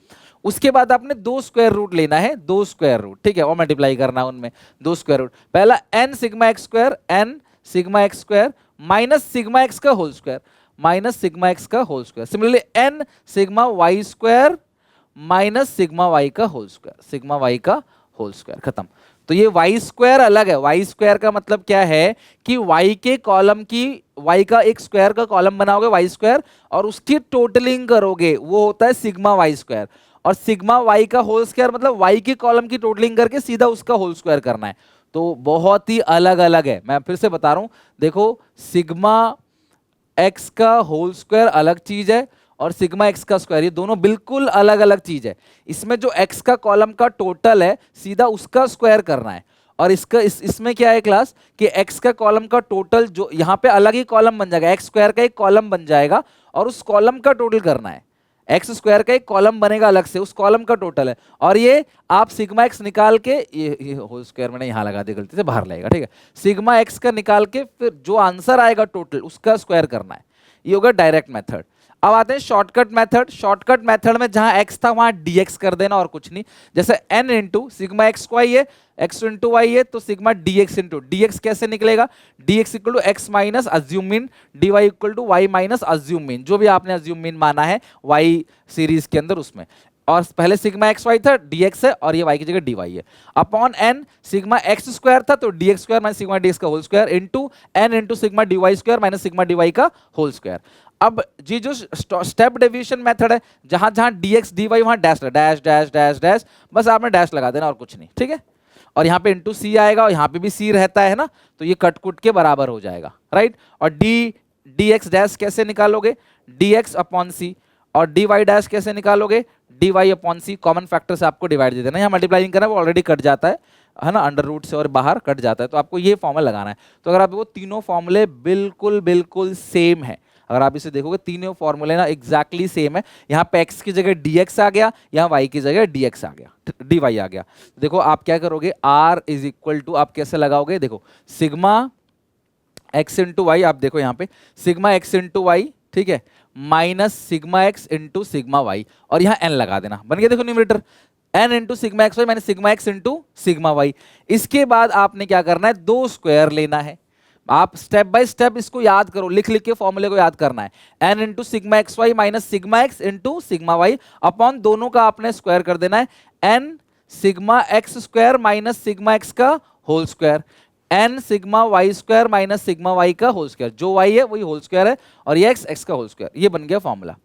उसके बाद आपने 2 स्क्वायर रूट लेना है, 2 स्क्वायर रूट, ठीक है, और मल्टीप्लाई करना है उनमें 2 स्क्वायर रूट। पहला n sigma x square, n sigma x square minus sigma X का whole square, minus sigma X का whole square. Similarly n sigma Y square minus sigma Y का होल स्क्वायर, सिग्मा वाई का whole square, खत्म। तो ये Y square अलग है, Y square का मतलब क्या है कि वाई के कॉलम की, वाई का एक स्क्वायर का कॉलम बनाओगे वाई स्क्वायर और उसकी टोटलिंग करोगे, वो होता है सिग्मा वाई स्क्वायर। और सिग्मा वाई का होल स्क्वायर मतलब वाई के कॉलम की टोटलिंग करके सीधा उसका होल स्क्वायर करना है। तो बहुत ही अलग अलग है, मैं फिर से बता रहा हूं, देखो सिग्मा एक्स का होल स्क्वायर अलग चीज है और सिग्मा एक्स का स्क्वायर, ये दोनों बिल्कुल अलग अलग चीज है। इसमें जो एक्स का कॉलम का टोटल है सीधा उसका स्क्वायर करना है, और इसका इसमें क्या है क्लास कि एक्स का कॉलम का टोटल जो यहाँ पे अलग ही कॉलम बन जाएगा, एक्स स्क्वायर का एक कॉलम बन जाएगा और उस कॉलम का टोटल करना है। एक्स स्क्वायर का एक कॉलम बनेगा अलग से, उस कॉलम का टोटल है, और ये आप सिग्मा एक्स निकाल के, ये होल स्क्वायर मैंने यहाँ लगा दिया गलती से, बाहर लगेगा, ठीक है। सिग्मा एक्स का निकाल के फिर जो आंसर आएगा टोटल उसका स्क्वायर करना है, ये होगा डायरेक्ट मेथड। अब आते हैं शॉर्टकट मेथड। शॉर्टकट मेथड में जहां x था वहां dx कर देना और कुछ नहीं, जैसे n into sigma x Y है, x इंटू वाई है, तो सिग्मा dx इंटू dx कैसे निकलेगा, dx equal to X minus assumed mean, dy equal to Y minus assumed mean, जो भी आपने अज्यूम मीन माना है y सीरीज के अंदर उसमें। और पहले सिग्मा एक्स वाई था, dx है, और ये y की जगह dy है, upon n sigma x square था तो dx square minus sigma dx का whole square into n into sigma dy square minus sigma dy का होल स्क्वायर। अब जी जो स्टेप डेविएशन मेथड है, जहां जहां dx dy वहां dash dash dash dash dash, बस आपने डैश लगा देना और कुछ नहीं, ठीक है। और यहाँ पे इंटू सी आएगा और यहाँ पे भी सी रहता है ना, तो ये कट कुट के बराबर हो जाएगा, राइट। और dx डैश कैसे निकालोगे, dx अपॉन सी, और dy डैश कैसे निकालोगे, dy अपॉन सी, कॉमन फैक्टर से आपको डिवाइड दे देना, यहाँ मल्टीप्लाइंग करना वो ऑलरेडी कट जाता है ना, अंडर रूट से और बाहर कट जाता है, तो आपको ये फॉर्मूला लगाना है। तो अगर आप वो तीनों फॉर्मूले बिल्कुल बिल्कुल सेम है, अगर आप इसे देखोगे तीनों फॉर्मूले ना एग्जैक्टली सेम है, यहाँ पे x की जगह dx आ गया, यहाँ y की जगह dx आ गया, dy आ गया। देखो आप क्या करोगे, r इज इक्वल टू, आप कैसे लगाओगे, देखो सिग्मा x इंटू वाई, आप देखो यहाँ पे सिग्मा x इंटू वाई, ठीक है, minus sigma x into sigma Y, और यहाँ n लगा देना, बन गया देखो numerator, n into sigma x Y minus sigma x into sigma Y. इसके बाद आपने क्या करना है, 2 स्क्वायर लेना है, आप स्टेप बाय स्टेप इसको याद करो, लिख लिख के फॉर्मूले को याद करना है, n into sigma x Y minus sigma x into sigma Y, upon दोनों का आपने स्क्वायर कर देना है, n sigma x square minus sigma X का whole square, n sigma Y square minus sigma Y का होल स्क्वायर, जो y है वही होल स्क्वायर है, और ये x का होल स्क्वायर, ये बन गया formula,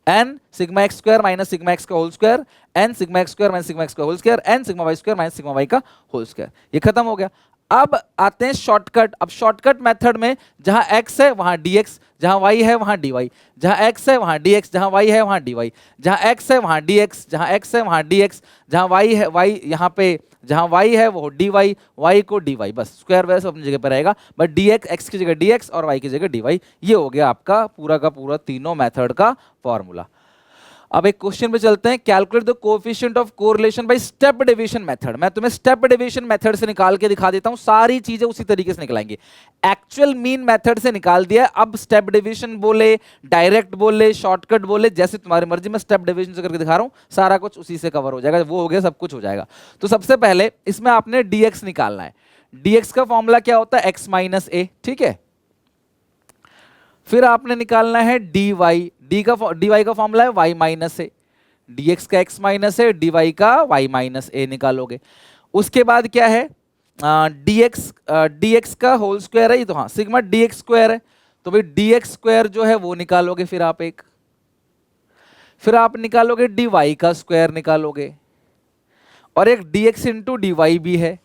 n sigma x square minus sigma X का whole square, n sigma x square minus sigma X का whole square, n sigma Y square minus sigma Y का होल स्क्वायर, ये खत्म हो गया। अब आते हैं शॉर्टकट। अब शॉर्टकट मेथड में जहां x है वहां dx, जहां y है वहां dy, जहां x है वहां dx, जहां y है वहां dy, जहां x है वहां dx, जहां x है वहां dx, जहां y है y, यहाँ पे जहां y है वो dy, y को dy, बस स्क्वायर वैसे अपनी जगह पर रहेगा, बट dx x की जगह dx और y की जगह dy, ये हो गया आपका पूरा का पूरा तीनों मेथड का फॉर्मूला। अब एक क्वेश्चन पे चलते हैं, calculate the coefficient of correlation by step deviation method. मैं तुम्हें स्टेप डेविएशन मेथड से निकाल के दिखा देता हूं, सारी चीजें उसी तरीके से निकलाएंगे। एक्चुअल मीन मेथड से निकाल दिया, अब स्टेप डेविएशन बोले, डायरेक्ट बोले, शॉर्टकट बोले, जैसे तुम्हारी मर्जी। मैं स्टेप डेविएशन से करके दिखा रहा हूं, सारा कुछ उसी से कवर हो जाएगा, वो हो गया, सब कुछ हो जाएगा। तो सबसे पहले इसमें आपने dx निकालना है। dx का फॉर्मूला क्या होता है, x माइनस ए, ठीक है। फिर आपने निकालना है dy, dy का फॉर्मूला है y माइनस ए, dx का x माइनस है, dy का y माइनस ए निकालोगे। उसके बाद क्या है, dx का होल स्क्वायर है ये, तो हाँ सिग्मा dx स्क्वायर है, तो भाई dx स्क्वायर जो है वो निकालोगे। फिर आप फिर आप निकालोगे dy का स्क्वायर निकालोगे, और एक dx इंटू dy भी है,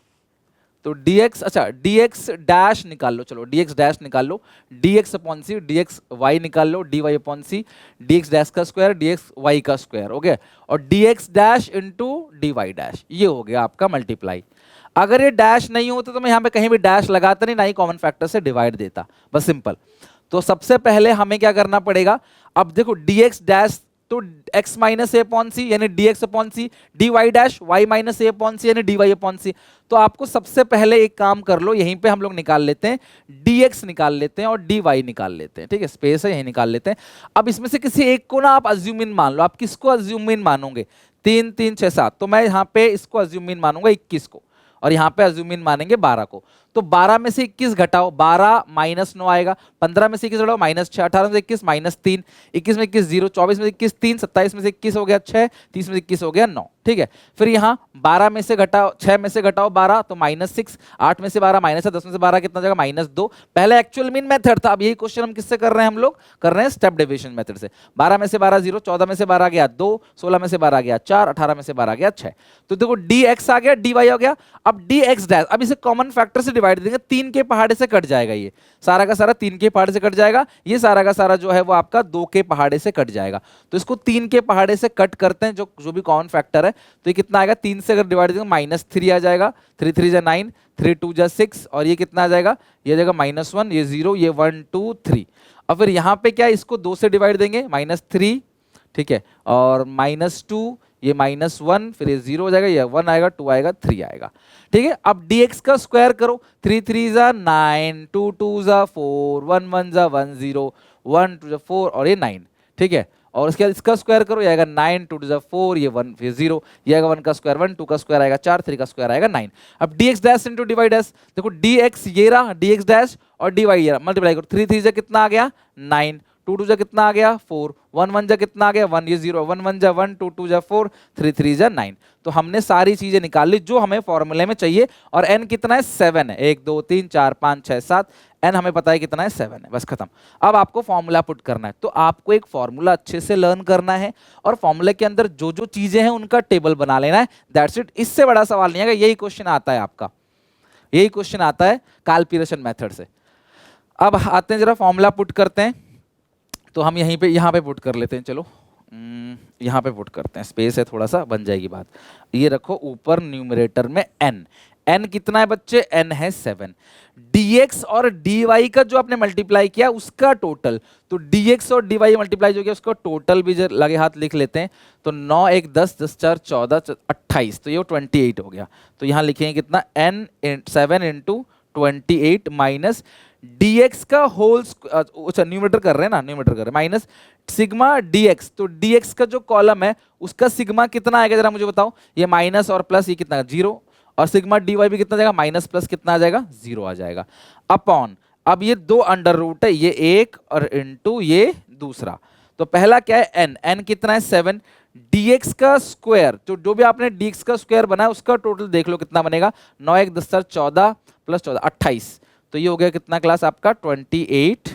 तो dx, अच्छा dx डैश निकाल लो, चलो dx डैश निकाल लो, dx अपॉन सी, dx y निकाल लो, dy अपॉन सी, dx डैश का स्क्वायर, dx y का स्क्वायर, हो गया। और dx dash into dy dash, ये हो गया आपका मल्टीप्लाई। अगर ये डैश नहीं होता तो मैं यहाँ पे कहीं भी डैश लगाता नहीं, ना ही कॉमन फैक्टर से डिवाइड देता, बस सिंपल। तो सबसे पहले हमें क्या करना पड़ेगा, अब देखो dx डैश तो x माइनस ए अपॉन सी यानी dx अपॉन सी, dy डैश y माइनस ए अपॉन सी यानी dy अपॉन सी। तो आपको सबसे पहले एक काम कर लो, यहीं पे हम लोग निकाल लेते हैं, dx निकाल लेते हैं और dy निकाल लेते हैं, ठीक है, स्पेस है यहीं निकाल लेते हैं। अब इसमें से किसी एक को ना आप अज्यूमिन मान लो, आप किसको अज्यूमिन मानोगे, 3 3 6 7, तो मैं यहाँ पे इसको अज्यूमिन मानूंगा 21 को, और यहाँ पे अज्यूमिन मानेंगे 12 को। तो 12 में से 21 घटाओ, 12 माइनस 9 आएगा, 15 में से 21 घटाओ माइनस 6, 18 में से 21 माइनस 3, 21 में 21 0, 24 में से 21 3, 27 में से 21 हो गया 6, 30 में से 21 हो गया 9, ठीक है। फिर यहाँ 12 में से घटाओ, 6 में से घटाओ 12 तो माइनस 6, 8 में से 12 माइनस 10 में से 12 कितना जाएगा, माइनस 2। पहले एक्चुअल मीन मेथड था, अब यही क्वेश्चन हम किससे कर रहे हैं, हम लोग कर रहे हैं स्टेप डेविएशन मेथड से। 12 में से 12 0, 14 में से 12 गया 2, 16 में से 12 गया 4, 18 में से 12 गया 6। तो देखो dx आ गया, dy हो गया। अब dx डैश, अब इसे कॉमन फैक्टर से डिवाइड देंगे, 3 के पहाड़े से कट जाएगा, ये सारा का सारा 3 के पहाड़े से कट जाएगा, ये सारा का सारा जो है वो आपका 2 के पहाड़े से कट जाएगा। तो इसको 3 के पहाड़े से कट करते हैं, जो भी कॉमन फैक्टर है, तो ये कितना आएगा, 3 से अगर डिवाइड देंगे माइनस 3 आ जाएगा, 3 3 जा 9, 3 2 जा 6, और ये कितना आ जाएगा, ये जाएगा माइनस 1, ये 0, ये 1 2 3। और फिर यहाँ पे क्या, इसको 2 से डिवाइड देंगे, माइनस 3, ठीक है, और माइनस 2, ये माइनस 1, फिर ये 0 हो जाएगा, ये 1 आएगा, 2 आएगा, 3 आएगा, ठीक है। अब dx का स्क्वायर करो, 3 3 जा 9, 2 2 जा 4, 1 1 जा 1 0, 1 2 जा 4, और ये 9, ठीक है। और उसके बाद इसका स्क्वायर करो, ये आएगा 9, 2 2 जा 4, ये 1 फिर 0, ये आएगा 1 का स्क्वायर 1, 2 का स्क्वायर आएगा 4, 3 का स्क्वायर आएगा 9। अब dx dash into dy dash, देखो dx ये रहा, dx डैश और dy ये रहा, मल्टीप्लाई करो, 3 3 जा कितना आ गया 9, 2 2 जा कितना आ गया 4, 1 1 जा कितना आ गया 1, ये 0, 1 1 जा 1, 2 2 जा 4, 3 3 जा 9। तो हमने सारी चीजें निकाल ली जो हमें फॉर्मूले में चाहिए, और n कितना है 7 है, 1 2 3 4 5 6 7, n हमें पता है कितना है 7 है, बस खत्म। अब आपको फॉर्मूला पुट करना है, तो आपको एक फॉर्मूला अच्छे से लर्न करना है, और फॉर्मूले के अंदर जो जो चीजें हैं उनका टेबल बना लेना है, दैट्स इट। इससे बड़ा सवाल नहीं है, यही क्वेश्चन आता है आपका, यही क्वेश्चन आता है काल्पिरेशन मेथड से। अब आते हैं जरा फॉर्मूला पुट करते हैं, तो हम यहाँ पे पुट कर लेते हैं, चलो यहाँ पे पुट करते हैं, स्पेस है थोड़ा सा, बन जाएगी बात। ये रखो ऊपर न्यूमरेटर में n कितना है बच्चे, n है 7। dx और dy का जो आपने मल्टीप्लाई किया उसका टोटल, तो dx और dy मल्टीप्लाई जो किया उसका टोटल भी लगे हाथ लिख लेते हैं। तो 9 1 10, 10 4 14, 28, तो ये 28 हो गया। तो यहाँ लिखेंगे कितना, n 7 इंटू 28 माइनस dx का होल, अच्छा न्यूमरेटर कर रहे हैं ना, न्यूमरेटर कर रहे हैं, माइनस सिग्मा dx, तो dx का जो कॉलम है उसका सिग्मा कितना आएगा जरा मुझे बताओ, ये माइनस और प्लस ये कितना 0, और सिग्मा dy भी कितना जाएगा, माइनस प्लस कितना आ जाएगा 0 आ जाएगा, अपॉन, अब ये 2 अंडर रूट है, ये एक और इंटू ये दूसरा। तो पहला क्या है n कितना है 7, dx का स्क्वायर, तो जो भी आपने dx का स्क्वायर बनाया उसका टोटल देख लो कितना बनेगा, 9 1 10 4 14 प्लस 14 28, तो ये हो गया कितना क्लास आपका 28,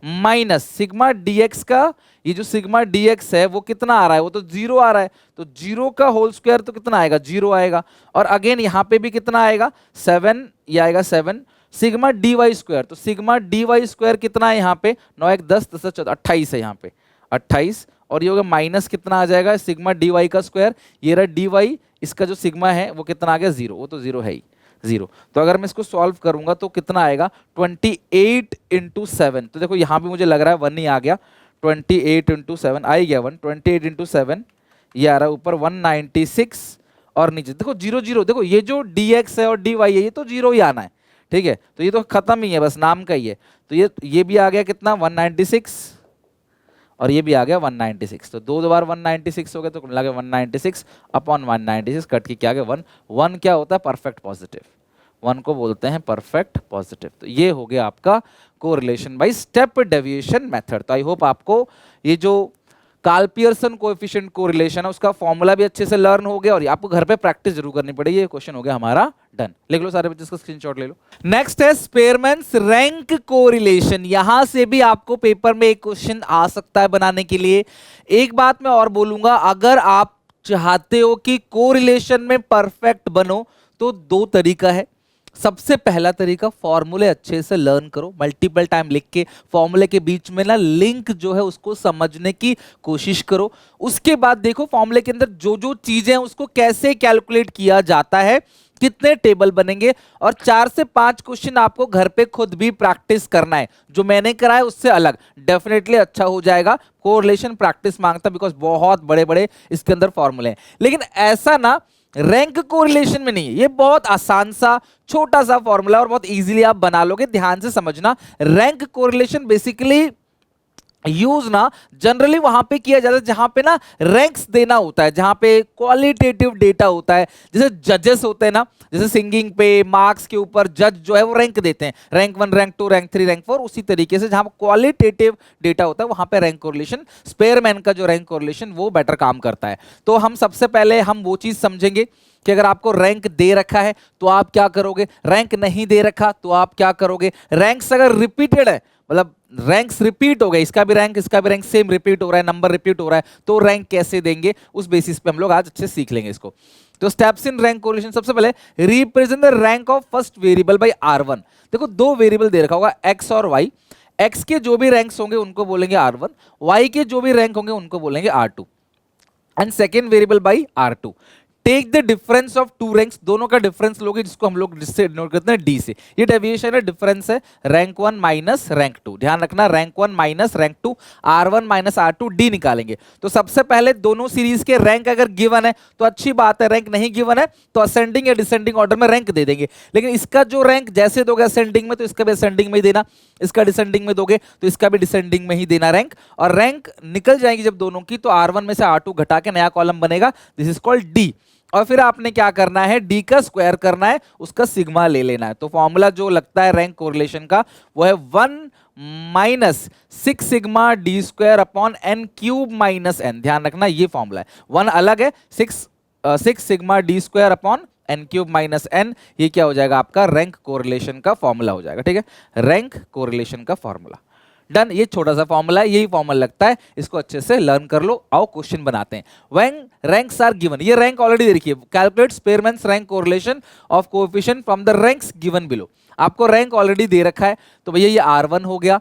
माइनस सिग्मा dx का, ये जो सिग्मा dx है वो कितना आ रहा है, वो तो 0 आ रहा है, तो 0 का होल स्क्वायर तो कितना आएगा 0 आएगा, और अगेन यहाँ पे भी कितना आएगा 7, ये आएगा 7, सिग्मा dy स्क्वायर, तो सिग्मा dy स्क्वायर कितना है यहाँ पे, 9 1 10 10 14 28 है यहाँ पे 28, और ये होगा माइनस कितना आ जाएगा सिग्मा dy का स्क्वायर, ये रहा dy, इसका जो सिग्मा है वो कितना आ गया 0, वो तो 0 है ही 0। तो अगर मैं इसको सॉल्व करूंगा तो कितना आएगा 28 इंटू 7, तो देखो यहाँ भी मुझे लग रहा है 1 ही आ गया, 28 इंटू 7 आ ही गया 1, 28 इंटू 7 ये आ रहा है ऊपर 196 और नीचे देखो 0 0, देखो ये जो dx है और dy है ये तो 0 ही आना है, ठीक है, तो ये तो खत्म ही है, बस नाम का ही है। तो ये भी आ गया कितना 196 और ये भी आ गया 196, तो दो बार 196 हो गया तो मिला गया 196 अपॉन 196 कट के क्या आ गया 1। 1 क्या होता है परफेक्ट पॉजिटिव, 1 को बोलते हैं परफेक्ट पॉजिटिव। तो ये हो गया आपका correlation by step deviation method. तो आई होप आपको ये जो कार्ल पियर्सन कोएफिशिएंट कोरिलेशन है उसका फॉर्मूला भी अच्छे से लर्न हो गया और आपको घर पे प्रैक्टिस जरूर करनी पड़ेगी। ये क्वेश्चन हो गया हमारा डन, लिख लो सारे बच्चे इसका स्क्रीनशॉट ले लो। नेक्स्ट है स्पेयरमैन्स रैंक कोरिलेशन। यहां से भी आपको पेपर में एक क्वेश्चन आ सकता है बनाने के लिए। एक बात मैं और बोलूंगा, अगर आप चाहते हो कि कोरिलेशन में परफेक्ट बनो तो दो तरीका है। सबसे पहला तरीका फॉर्मूले अच्छे से लर्न करो, मल्टीपल टाइम लिख के फॉर्मूले के बीच में ना लिंक जो है उसको समझने की कोशिश करो। उसके बाद देखो फॉर्मूले के अंदर जो जो चीजें हैं उसको कैसे कैलकुलेट किया जाता है, कितने टेबल बनेंगे, और 4 से 5 क्वेश्चन आपको घर पे खुद भी प्रैक्टिस करना है। जो मैंने करा है उससे अलग, डेफिनेटली अच्छा हो जाएगा। कोरिलेशन प्रैक्टिस मांगता है बिकॉज बहुत बड़े बड़े इसके अंदर फॉर्मूले हैं। लेकिन ऐसा ना रैंक कोरिलेशन में नहीं है, ये बहुत आसान सा छोटा सा फॉर्मूला और बहुत इजीली आप बना लोगे। ध्यान से समझना, रैंक कोरिलेशन बेसिकली यूज ना जनरली वहां पे किया जाता है जहां पे ना रैंक्स देना होता है, जहां पे क्वालिटेटिव डेटा होता है। जैसे जजेस होते हैं ना, जैसे सिंगिंग पे मार्क्स के ऊपर जज जो है वो रैंक देते हैं, रैंक 1 रैंक 2 रैंक 3 रैंक 4। उसी तरीके से जहां क्वालिटेटिव डेटा होता है वहां पे रैंक कोरिलेशन, स्पेयरमैन का जो रैंक कोरिलेशन वो बेटर काम करता है। तो हम सबसे पहले हम वो चीज समझेंगे कि अगर आपको रैंक दे रखा है तो आप क्या करोगे, रैंक नहीं दे रखा तो आप क्या करोगे। रैंक्स अगर रिपीटेड है, मतलब रैंक्स रिपीट हो गए, इसका भी रैंक सेम रिपीट हो रहा है, नंबर रिपीट हो रहा है, तो रैंक कैसे देंगे उस बेसिस पे हम लोग आज अच्छे सीख लेंगे इसको। तो स्टेप्स इन रैंक कोरिलेशन, सबसे पहले represent the rank of first variable bye R1। देखो दो वेरिएबल दे रखा होगा x और y, x के जो भी रैंक्स होंगे उनको बोलेंगे R1, y के जो भी रैंक होंगे उनको बोलेंगे R2, and second variable by R2। Take the difference of two ranks, दोनों का डिफरेंस लोगे जिसको हम लोग जिससे डिनोट करते हैं डी से। ये डेविएशन है, डिफरेंस है, रैंक 1 माइनस रैंक 2। ध्यान रखना, rank 1 minus rank 2, R1 minus R2 D निकालेंगे। तो सबसे पहले दोनों सीरीज के रैंक अगर गिवन है तो अच्छी बात है, रैंक नहीं गिवन है तो असेंडिंग या डिसेंडिंग ऑर्डर में रैंक दे देंगे। लेकिन इसका जो रैंक जैसे दोगे असेंडिंग में तो इसका भी असेंडिंग में ही देना, इसका डिसेंडिंग में दोगे तो इसका भी डिसेंडिंग में ही देना रैंक। और रैंक निकल जाएगी जब दोनों की तो R1 में से R2 घटा के नया कॉलम बनेगा, दिस इज कॉल्ड डी। और फिर आपने क्या करना है, डी का स्क्वायर करना है, उसका सिग्मा ले लेना है। तो फॉर्मूला जो लगता है रैंक कोरिलेशन का वो है 1 minus 6 sigma D square upon N cube minus N. ध्यान रखना ये फॉर्मूला है, 1 अलग है, 6 sigma D square upon N cube minus N. ये क्या हो जाएगा आपका रैंक कोरिलेशन का फॉर्मूला हो जाएगा, ठीक है, रैंक कोरिलेशन का फॉर्मूला। डन, ये छोटा सा फॉर्मूला है, यही फॉर्मूला लगता है, इसको अच्छे से लर्न कर लो। आओ क्वेश्चन बनाते हैं। व्हेन रैंक्स आर गिवन, ये रैंक ऑलरेडी देखिए, calculate Spearman's rank correlation of coefficient from the ranks given below. आपको रैंक ऑलरेडी दे रखा है तो भैया ये R1 हो गया,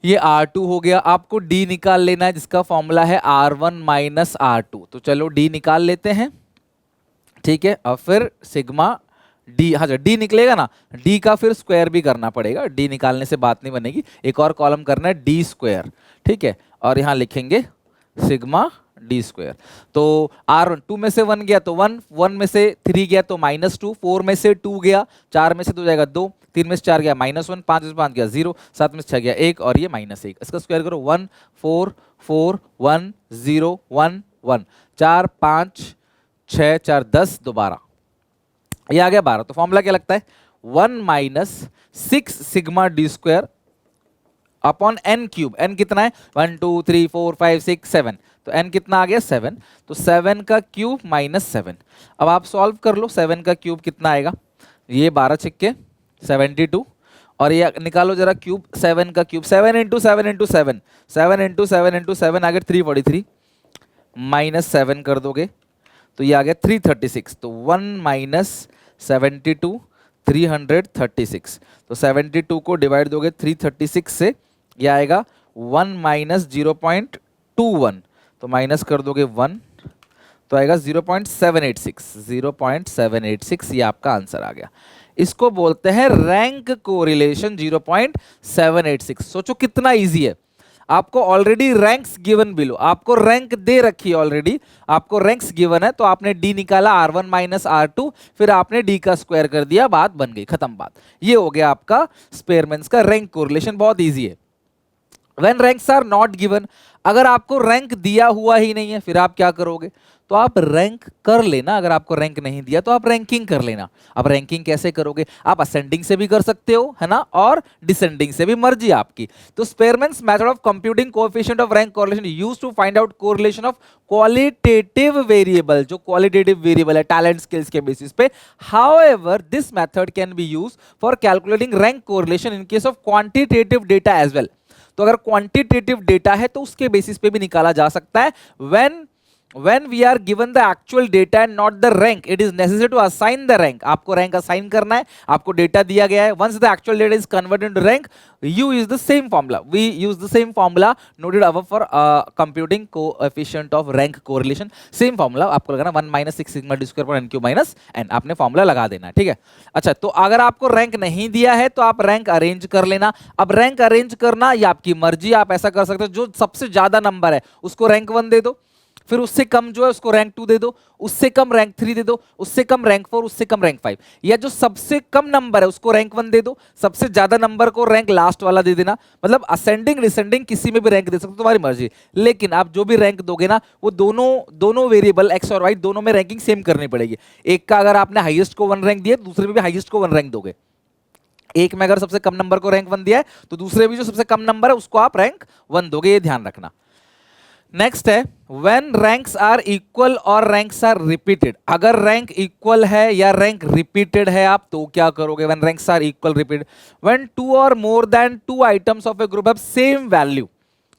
ये R2 हो गया, आपको डी निकाल लेना है जिसका फॉर्मूला है R1 माइनस R2। तो चलो डी निकाल लेते हैं, ठीक है, और फिर सिग्मा डी, हाँ डी निकलेगा ना, डी का फिर स्क्वायर भी करना पड़ेगा, डी निकालने से बात नहीं बनेगी, एक और कॉलम करना है डी स्क्वायर, ठीक है, और यहाँ लिखेंगे सिग्मा डी स्क्वायर। तो R1 2 में से 1 गया तो 1, 1 में से 3 गया तो -2, 4 में से 2 गया, 4 में से 2 जाएगा 2, 3 में से 4 गया -1, 5 में से 5 गया 0, 7 में से 6 गया 1 और ये -1। इसका स्क्वायर करो, 1 4 4 1 0 1 1, 4 5 6 4 10 12, ये आ गया 12। तो फॉर्मूला क्या लगता है, 1 minus 6 sigma D square upon N cube. N कितना है, 1 2 3 4 5 6 7, तो एन कितना आ गया 7, तो 7 का क्यूब माइनस 7। अब आप सॉल्व कर लो, 7 का क्यूब कितना आएगा, ये 12 छिक्के 72, और ये निकालो जरा क्यूब, 7 का cube 7 into 7 into 7, 7 into 7 into 7 आ गया 343, माइनस 7 कर दोगे तो ये आ गया 336। तो 1 माइनस 72 336, तो 72 को डिवाइड दोगे 336 से, ये आएगा 1 माइनस 0.21, तो माइनस कर दोगे 1 तो आएगा 0.786, 0.786, ये आपका आंसर आ गया। इसको बोलते हैं रैंक कोरिलेशन 0.786। सोचो कितना इजी है। आपको ऑलरेडी रैंक्स गिवन बिलो, आपको रैंक दे रखी है ऑलरेडी, आपको रैंक्स गिवन है, तो आपने डी निकाला R1 माइनस R2, फिर आपने डी का स्क्वायर कर दिया, बात बन गई, खत्म बात। ये हो गया आपका स्पेयरमैन्स का रैंक कोरिलेशन, बहुत ईजी है। When ranks are not given, अगर आपको रैंक दिया हुआ ही नहीं है फिर आप क्या करोगे, तो आप रैंक कर लेना। अगर आपको रैंक नहीं दिया तो आप रैंकिंग कर लेना। अब रैंकिंग कैसे करोगे, आप असेंडिंग से भी कर सकते हो, है ना, और डिसेंडिंग से भी, मर्जी आपकी। तो Spearman's method of computing coefficient of rank correlation used to find out correlation of qualitative variable, जो क्वालिटेटिव वेरिएबल है टैलेंट स्किल्स के बेसिस पे। However this method can be used for calculating rank correlation in case of quantitative data as well. तो अगर quantitative data है तो उसके basis पे भी निकाला जा सकता है। when we are given the actual data and not the rank, it is necessary to assign the rank। आपको रैंक असाइन करना है, आपको डेटा दिया गया है। once the actual data is converted into rank, you use the same formula, we use the same formula noted above for computing coefficient of rank correlation। same formula आपको लगाना 1 minus 6 sigma d square पर n cube minus n, आपने formula लगा देना है, ठीक है। अच्छा, तो अगर आपको रैंक नहीं दिया है तो आप रैंक अरेंज कर लेना। अब रैंक अरेंज करना ये आपकी मर्जी, आप ऐसा कर सकते हो, जो सबसे ज्यादा नंबर है उसको रैंक 1 दे दो, फिर उससे कम जो है उसको रैंक 2 दे दो, उससे कम रैंक 3 दे दो, उससे कम रैंक 4, उससे कम रैंक 5, या जो सबसे कम नंबर है उसको रैंक 1 दे दो, सबसे ज्यादा नंबर को रैंक लास्ट वाला दे देना। मतलब असेंडिंग डिसेंडिंग किसी में भी रैंक दे सकते हो, तुम्हारी मर्जी। लेकिन आप जो भी रैंक दोगे ना वो दोनों वेरिएबल एक्स और वाई दोनों में रैंकिंग सेम करनी पड़ेगी। एक का अगर आपने हाईएस्ट को 1 रैंक दिया, दूसरे में भी हाईएस्ट को 1 रैंक दोगे। एक में अगर सबसे कम नंबर को रैंक 1 दिया है तो दूसरे भी जो सबसे कम नंबर है उसको आप रैंक 1 दोगे, ये ध्यान रखना। नेक्स्ट है when ranks are equal और ranks are repeated। अगर रैंक इक्वल है या रैंक रिपीटेड है आप तो क्या करोगे, when ranks are equal repeated, when 2 or more than 2 items of a group have same value,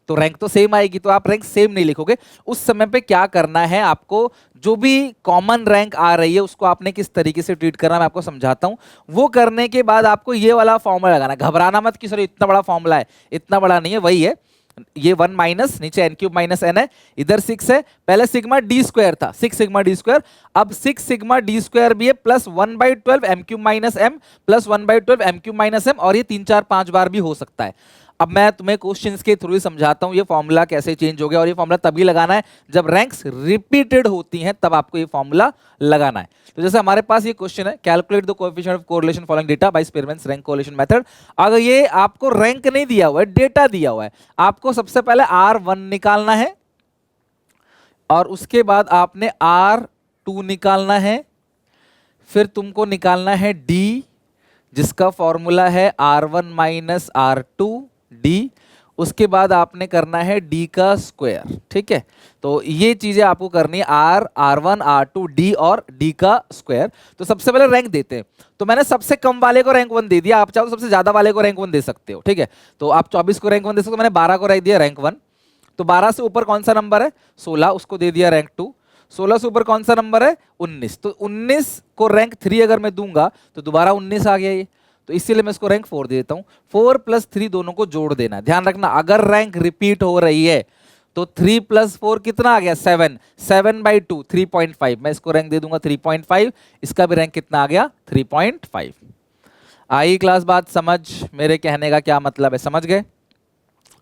तो रैंक तो सेम आएगी, तो आप रैंक सेम नहीं लिखोगे। उस समय पे क्या करना है, आपको जो भी कॉमन रैंक आ रही है उसको आपने किस तरीके से ट्रीट करना है मैं आपको समझाता हूं। वो करने के बाद आपको ये वाला फॉर्मूला लगाना है। घबराना मत कि सर इतना बड़ा फॉर्मूला है, इतना बड़ा नहीं है, वही है, ये 1 माइनस नीचे n क्यूब माइनस n है, इधर 6 है, पहले सिग्मा डी स्क्वायर था, 6 सिग्मा डी स्क्वायर, अब 6 सिग्मा डी स्क्वायर भी है, plus 1/12 m cube minus m plus 1/12 m cube minus m, और ये 3 4 5 बार भी हो सकता है। अब मैं तुम्हें क्वेश्चंस के थ्रू ही समझाता हूं ये फॉर्मूला कैसे चेंज हो गया, और ये फॉर्मूला तभी लगाना है जब रैंक्स रिपीटेड होती हैं, तब आपको ये फॉर्मूला लगाना है। तो जैसे हमारे पास ये क्वेश्चन है, calculate the coefficient of correlation following data by Spearman's rank correlation method. अगर ये आपको रैंक नहीं दिया हुआ है, डेटा दिया हुआ है, आपको सबसे पहले R1 निकालना है और उसके बाद आपने R2 निकालना है, फिर तुमको निकालना है D, जिसका फॉर्मूला है R1 माइनस R2 D, उसके बाद आपने करना है D का स्क्वायर, ठीक है। तो ये चीजें आपको करनी है, R1 R2 D और D का स्क्वायर। तो सबसे पहले रैंक देते हैं, तो मैंने सबसे कम वाले को रैंक 1 दे दिया, आप चाहो तो सबसे ज्यादा वाले को रैंक 1 दे सकते हो, ठीक है। तो आप 24 को रैंक 1 दे सकते हो, मैंने 12 को रैंक दिया रैंक 1। तो 12 से ऊपर कौन सा नंबर है, 16, उसको दे दिया रैंक 2। 16 से ऊपर कौन सा नंबर है, 19, तो 19 को रैंक 3 अगर मैं दूंगा तो दोबारा 19 आ गया ये, तो इसीलिए मैं इसको रैंक 4 दे देता हूं। 4 प्लस 3 दोनों को जोड़ देना। ध्यान रखना अगर रैंक रिपीट हो रही है तो 3 प्लस 4 कितना आ गया, 7, 7/2 3.5, मैं इसको रैंक दे दूंगा 3.5, इसका भी रैंक कितना आ गया 3.5। आई क्लास बात समझ, मेरे कहने का क्या मतलब है, समझ गए।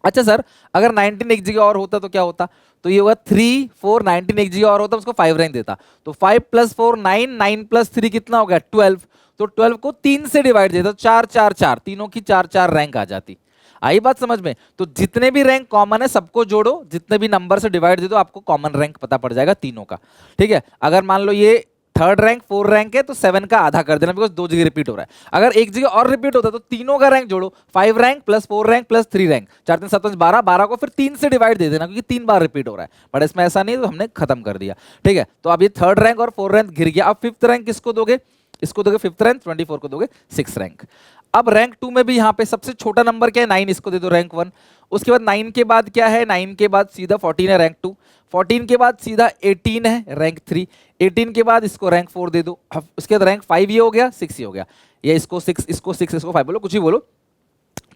अच्छा सर अगर 19 एक जगह और होता तो क्या होता, तो ये होगा 3 4, 19 एक जगह और होता उसको 5 रैंक देता, तो 5 प्लस 4 9, 9 प्लस 3 कितना हो गया 12, तो 12 को 3 से डिवाइड देता, 4 4 4, तीनों की 4 4 रैंक आ जाती। आई बात समझ में। तो जितने भी रैंक कॉमन है सबको जोड़ो, जितने भी नंबर से डिवाइड दे दो, आपको कॉमन रैंक पता पड़ जाएगा तीनों का, ठीक है। अगर मान लो ये 3rd रैंक 4 रैंक है तो 7 का आधा कर देना, बिकॉज 2 जगह रिपीट हो रहा है। अगर एक जगह और रिपीट होता है तो तीनों का रैंक जोड़ो, 5 rank plus 4 rank plus 3 rank, 4 3 7 12, 12 को फिर 3 से डिवाइड दे देना, क्योंकि 3 बार रिपीट हो रहा है। बट इसमें ऐसा नहीं, तो हमने खत्म कर दिया, ठीक है। तो अब ये 3rd रैंक और 4 रैंक गिर गया। अब 5th रैंक किसको दोगे, इसको दोगे 5th रैंक, 24 को दोगे 6th रैंक। अब रैंक 2 में भी यहाँ पे सबसे छोटा नंबर क्या है 9, इसको दे दो रैंक 1। उसके बाद 9 के बाद क्या है, 9 के बाद सीधा 14 है रैंक 2, 14 के बाद सीधा 18 है रैंक 3, 18 के बाद इसको रैंक 4 दे दो। उसके बाद रैंक 5 ये हो गया, 6 ये हो गया, ये इसको 6 इसको 6 इसको 5 बोलो, कुछ ही बोलो।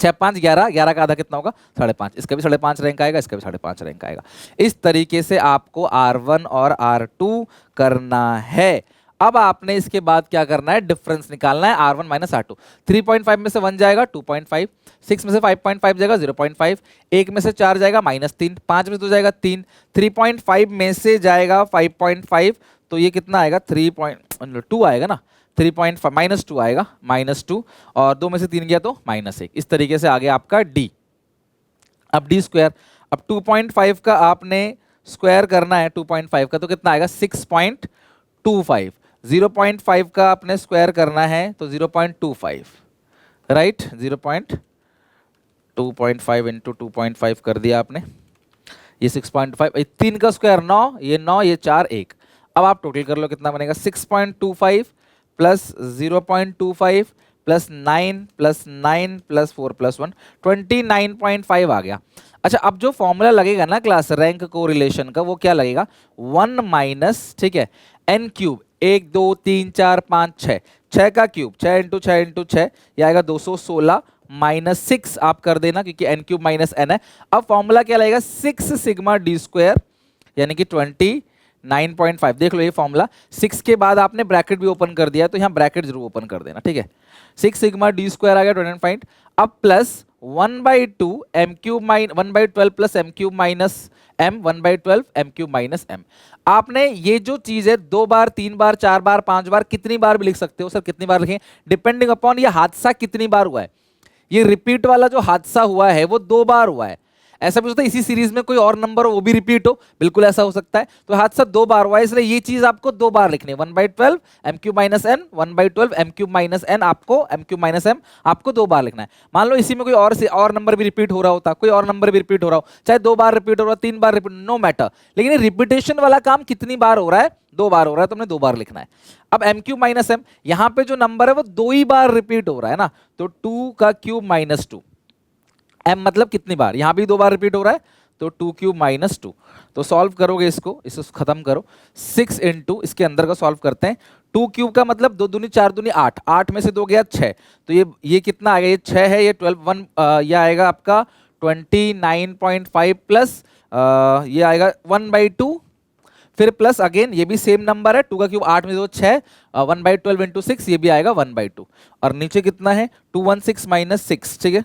6 5 11, 11 का आधा कितना होगा 5.5, इसका भी 5.5 रैंक आएगा, इसका भी 5.5 रैंक आएगा। इस तरीके से आपको R1 और R2 करना है। अब आपने इसके बाद क्या करना है, डिफरेंस निकालना है R1 माइनस R2। 3.5 में से 1 जाएगा 2.5, 6 में से 5.5 जाएगा 0.5, 1 में से 4 जाएगा -3, 5 में से 2 जाएगा 3, 3.5 में से जाएगा 5.5, तो ये कितना आएगा 3.2 आएगा ना, 3.5 -2 आएगा, -2, और 2 में से 3 गया तो -1। इस तरीके से आ गया आपका D। अब D स्क्वायर, अब 2.5 का आपने स्क्वायर करना है, 2.5 का तो कितना आएगा 6.25, 0.5 का आपने स्क्वायर करना है तो 0.25, राइट, 0.2.5 इंटू 2.5 कर दिया आपने, ये 6.5, 3 का स्क्वायर 9, ये 9, ये 4, 1। अब आप टोटल कर लो कितना बनेगा, 6.25 plus 0.25 plus 9 plus 9 plus 4 plus 1, 29.5 आ गया। अच्छा, अब जो फॉर्मूला लगेगा ना क्लास रैंक कोरिलेशन का, वो क्या लगेगा, 1 माइनस, ठीक है, एन क्यूब, 1 2 3 4 5 6, 6 का क्यूब, 6 इंटू 6 इंटू 6, ये आएगा 216 माइनस 6 आप कर देना क्योंकि एन क्यूब माइनस एन है। अब फॉर्मूला क्या लगेगा, 6 सिग्मा डी स्क्वायर यानी कि 29.5। देख लो ये फॉर्मूला, 6 के बाद आपने ब्रैकेट भी ओपन कर दिया तो यहाँ ब्रैकेट जरूर ओपन कर देना, ठीक है। 6 सिग्मा डी स्क्वायर आ गया 29, अब plus 1/2 M cube minus 1/12 plus M cube minus M 1/12 M cube minus M. आपने ये जो चीज है 2 बार 3 बार 4 बार 5 बार कितनी बार भी लिख सकते हो, सर कितनी बार लिखें, डिपेंडिंग अपॉन ये हादसा कितनी बार हुआ है। ये रिपीट वाला जो हादसा हुआ है वो 2 बार हुआ है, ऐसा भी हो सकता है इसी सीरीज में कोई और नंबर हो वो भी रिपीट हो, बिल्कुल ऐसा हो सकता है। तो हादसा 2 बार हुआ है, इसलिए ये चीज आपको 2 बार लिखनी है, 1/12 M cube minus N, 1/12 M cube minus N, आपको एम क्यूब माइनस एम आपको 2 बार लिखना है। मान लो इसी में कोई और नंबर भी रिपीट हो रहा होता, कोई और नंबर भी रिपीट हो रहा हो, चाहे 2 बार रिपीट हो रहा हो 3 बार रिपीट, नो मैटर, लेकिन रिपीटेशन वाला काम कितनी बार हो रहा है, 2 बार हो रहा है, तो हमने 2 बार लिखना है। अब एम क्यूब माइनस एम, यहां पे जो नंबर है वो 2 ही बार रिपीट हो रहा है ना, तो 2 का क्यूब माइनस 2, एम मतलब कितनी बार, यहां भी 2 बार रिपीट हो रहा है तो 2 क्यूब माइनस 2। तो सॉल्व करोगे इसको खत्म करो, 6 इंटू इसके अंदर का सॉल्व करते हैं, 2 क्यूब का मतलब 2 दूनी 4 दूनी 8, 8 में से 2 गया 6, तो ये कितना आ गया, ये 6 है, ये 12 1 ये आएगा आपका 29.5 प्लस ये आएगा 1/2, फिर प्लस अगेन ये भी सेम नंबर है, 2 का क्यूब 8 में 2 6, 1/12 इंटू 6 ये भी आएगा 1/2, और नीचे कितना है 216 माइनस 6, ठीक है,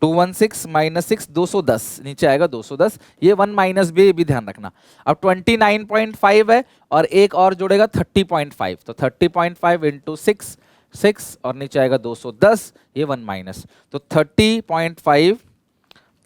216 माइनस 6 210, नीचे आएगा 210, ये 1 माइनस बी, ये भी ध्यान रखना। अब 29.5 है और एक और जोड़ेगा 30.5, तो 30.5 इंटू 6 6, और नीचे आएगा 210, ये 1 माइनस, तो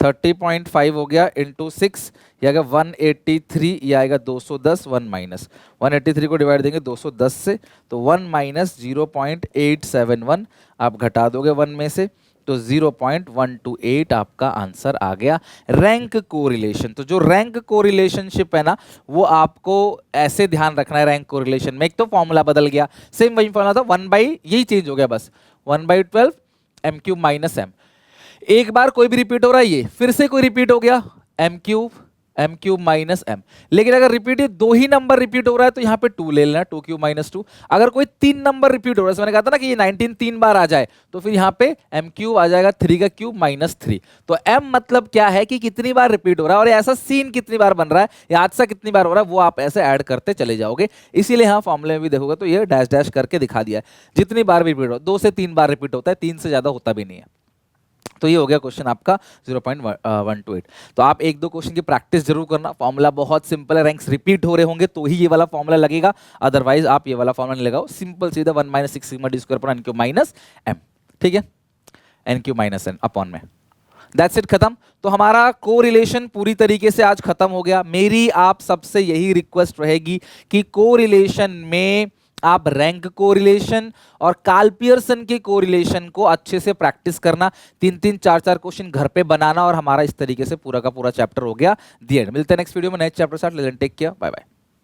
30.5 हो गया इंटू 6, ये आएगा 183, ये आएगा 210, 1 माइनस 183 को डिवाइड देंगे 210 से, तो 1 माइनस 0.871 आप घटा दोगे 1 में से, तो 0.128 आपका आंसर आ गया रैंक कोरिलेशन। तो जो रैंक कोरिलेशनशिप है ना, वो आपको ऐसे ध्यान रखना है, रैंक कोरिलेशन में एक तो फॉर्मूला बदल गया, सेम वही फॉर्मूला था, 1 यही चेंज हो गया बस, 1/12 एम क्यूब माइनस एम, एक बार कोई भी रिपीट हो रहा है, ये फिर से कोई रिपीट हो गया एम क्यूब माइनस एम, लेकिन अगर रिपीट 2 ही नंबर रिपीट हो रहा है तो यहाँ पे 2 ले लेना, 2 क्यूब माइनस 2। अगर कोई 3 नंबर रिपीट हो रहा है, मैंने कहा था ना कि ये 19 3 बार आ जाए, तो फिर यहाँ पे एम क्यूब आ जाएगा 3 का क्यूब माइनस 3। तो एम मतलब क्या है कि कितनी बार रिपीट हो रहा है और ऐसा सीन कितनी बार बन रहा है या हादसा कितनी बार हो रहा है, वो आप ऐसे ऐड करते चले जाओगे। इसीलिए यहाँ फॉर्मूले में भी देखोगे तो ये डैश डैश करके दिखा दिया है, जितनी बार भी रिपीट हो, 2 से 3 बार रिपीट होता है, 3 से ज्यादा होता भी नहीं है। तो ये हो गया क्वेश्चन आपका 0.128। तो आप 1-2 क्वेश्चन की प्रैक्टिस जरूर करना, फॉर्मूला बहुत सिंपल है, रैंक्स रिपीट हो रहे होंगे तो ही ये वाला फॉर्मूला लगेगा, अदरवाइज आप ये वाला फॉर्मूला नहीं लगाओ, सिंपल सीधा 1 माइनस 6 सिग्मा डी स्क्वायर पर एन क्यूब माइनस एम, ठीक है, N cube minus N upon में, दैट्स इट, खत्म। तो हमारा कोरिलेशन पूरी तरीके से आज खत्म हो गया। मेरी आप सबसे यही रिक्वेस्ट रहेगी कि कोरिलेशन में आप रैंक कोरिलेशन और कार्ल पियर्सन के कोरिलेशन को अच्छे से प्रैक्टिस करना, 3-3 4-4 क्वेश्चन घर पे बनाना, और हमारा इस तरीके से पूरा का पूरा चैप्टर हो गया दी एंड। मिलते हैं नेक्स्ट वीडियो में नेक्स्ट चैप्टर साथ, टेक केयर, बाय बाय।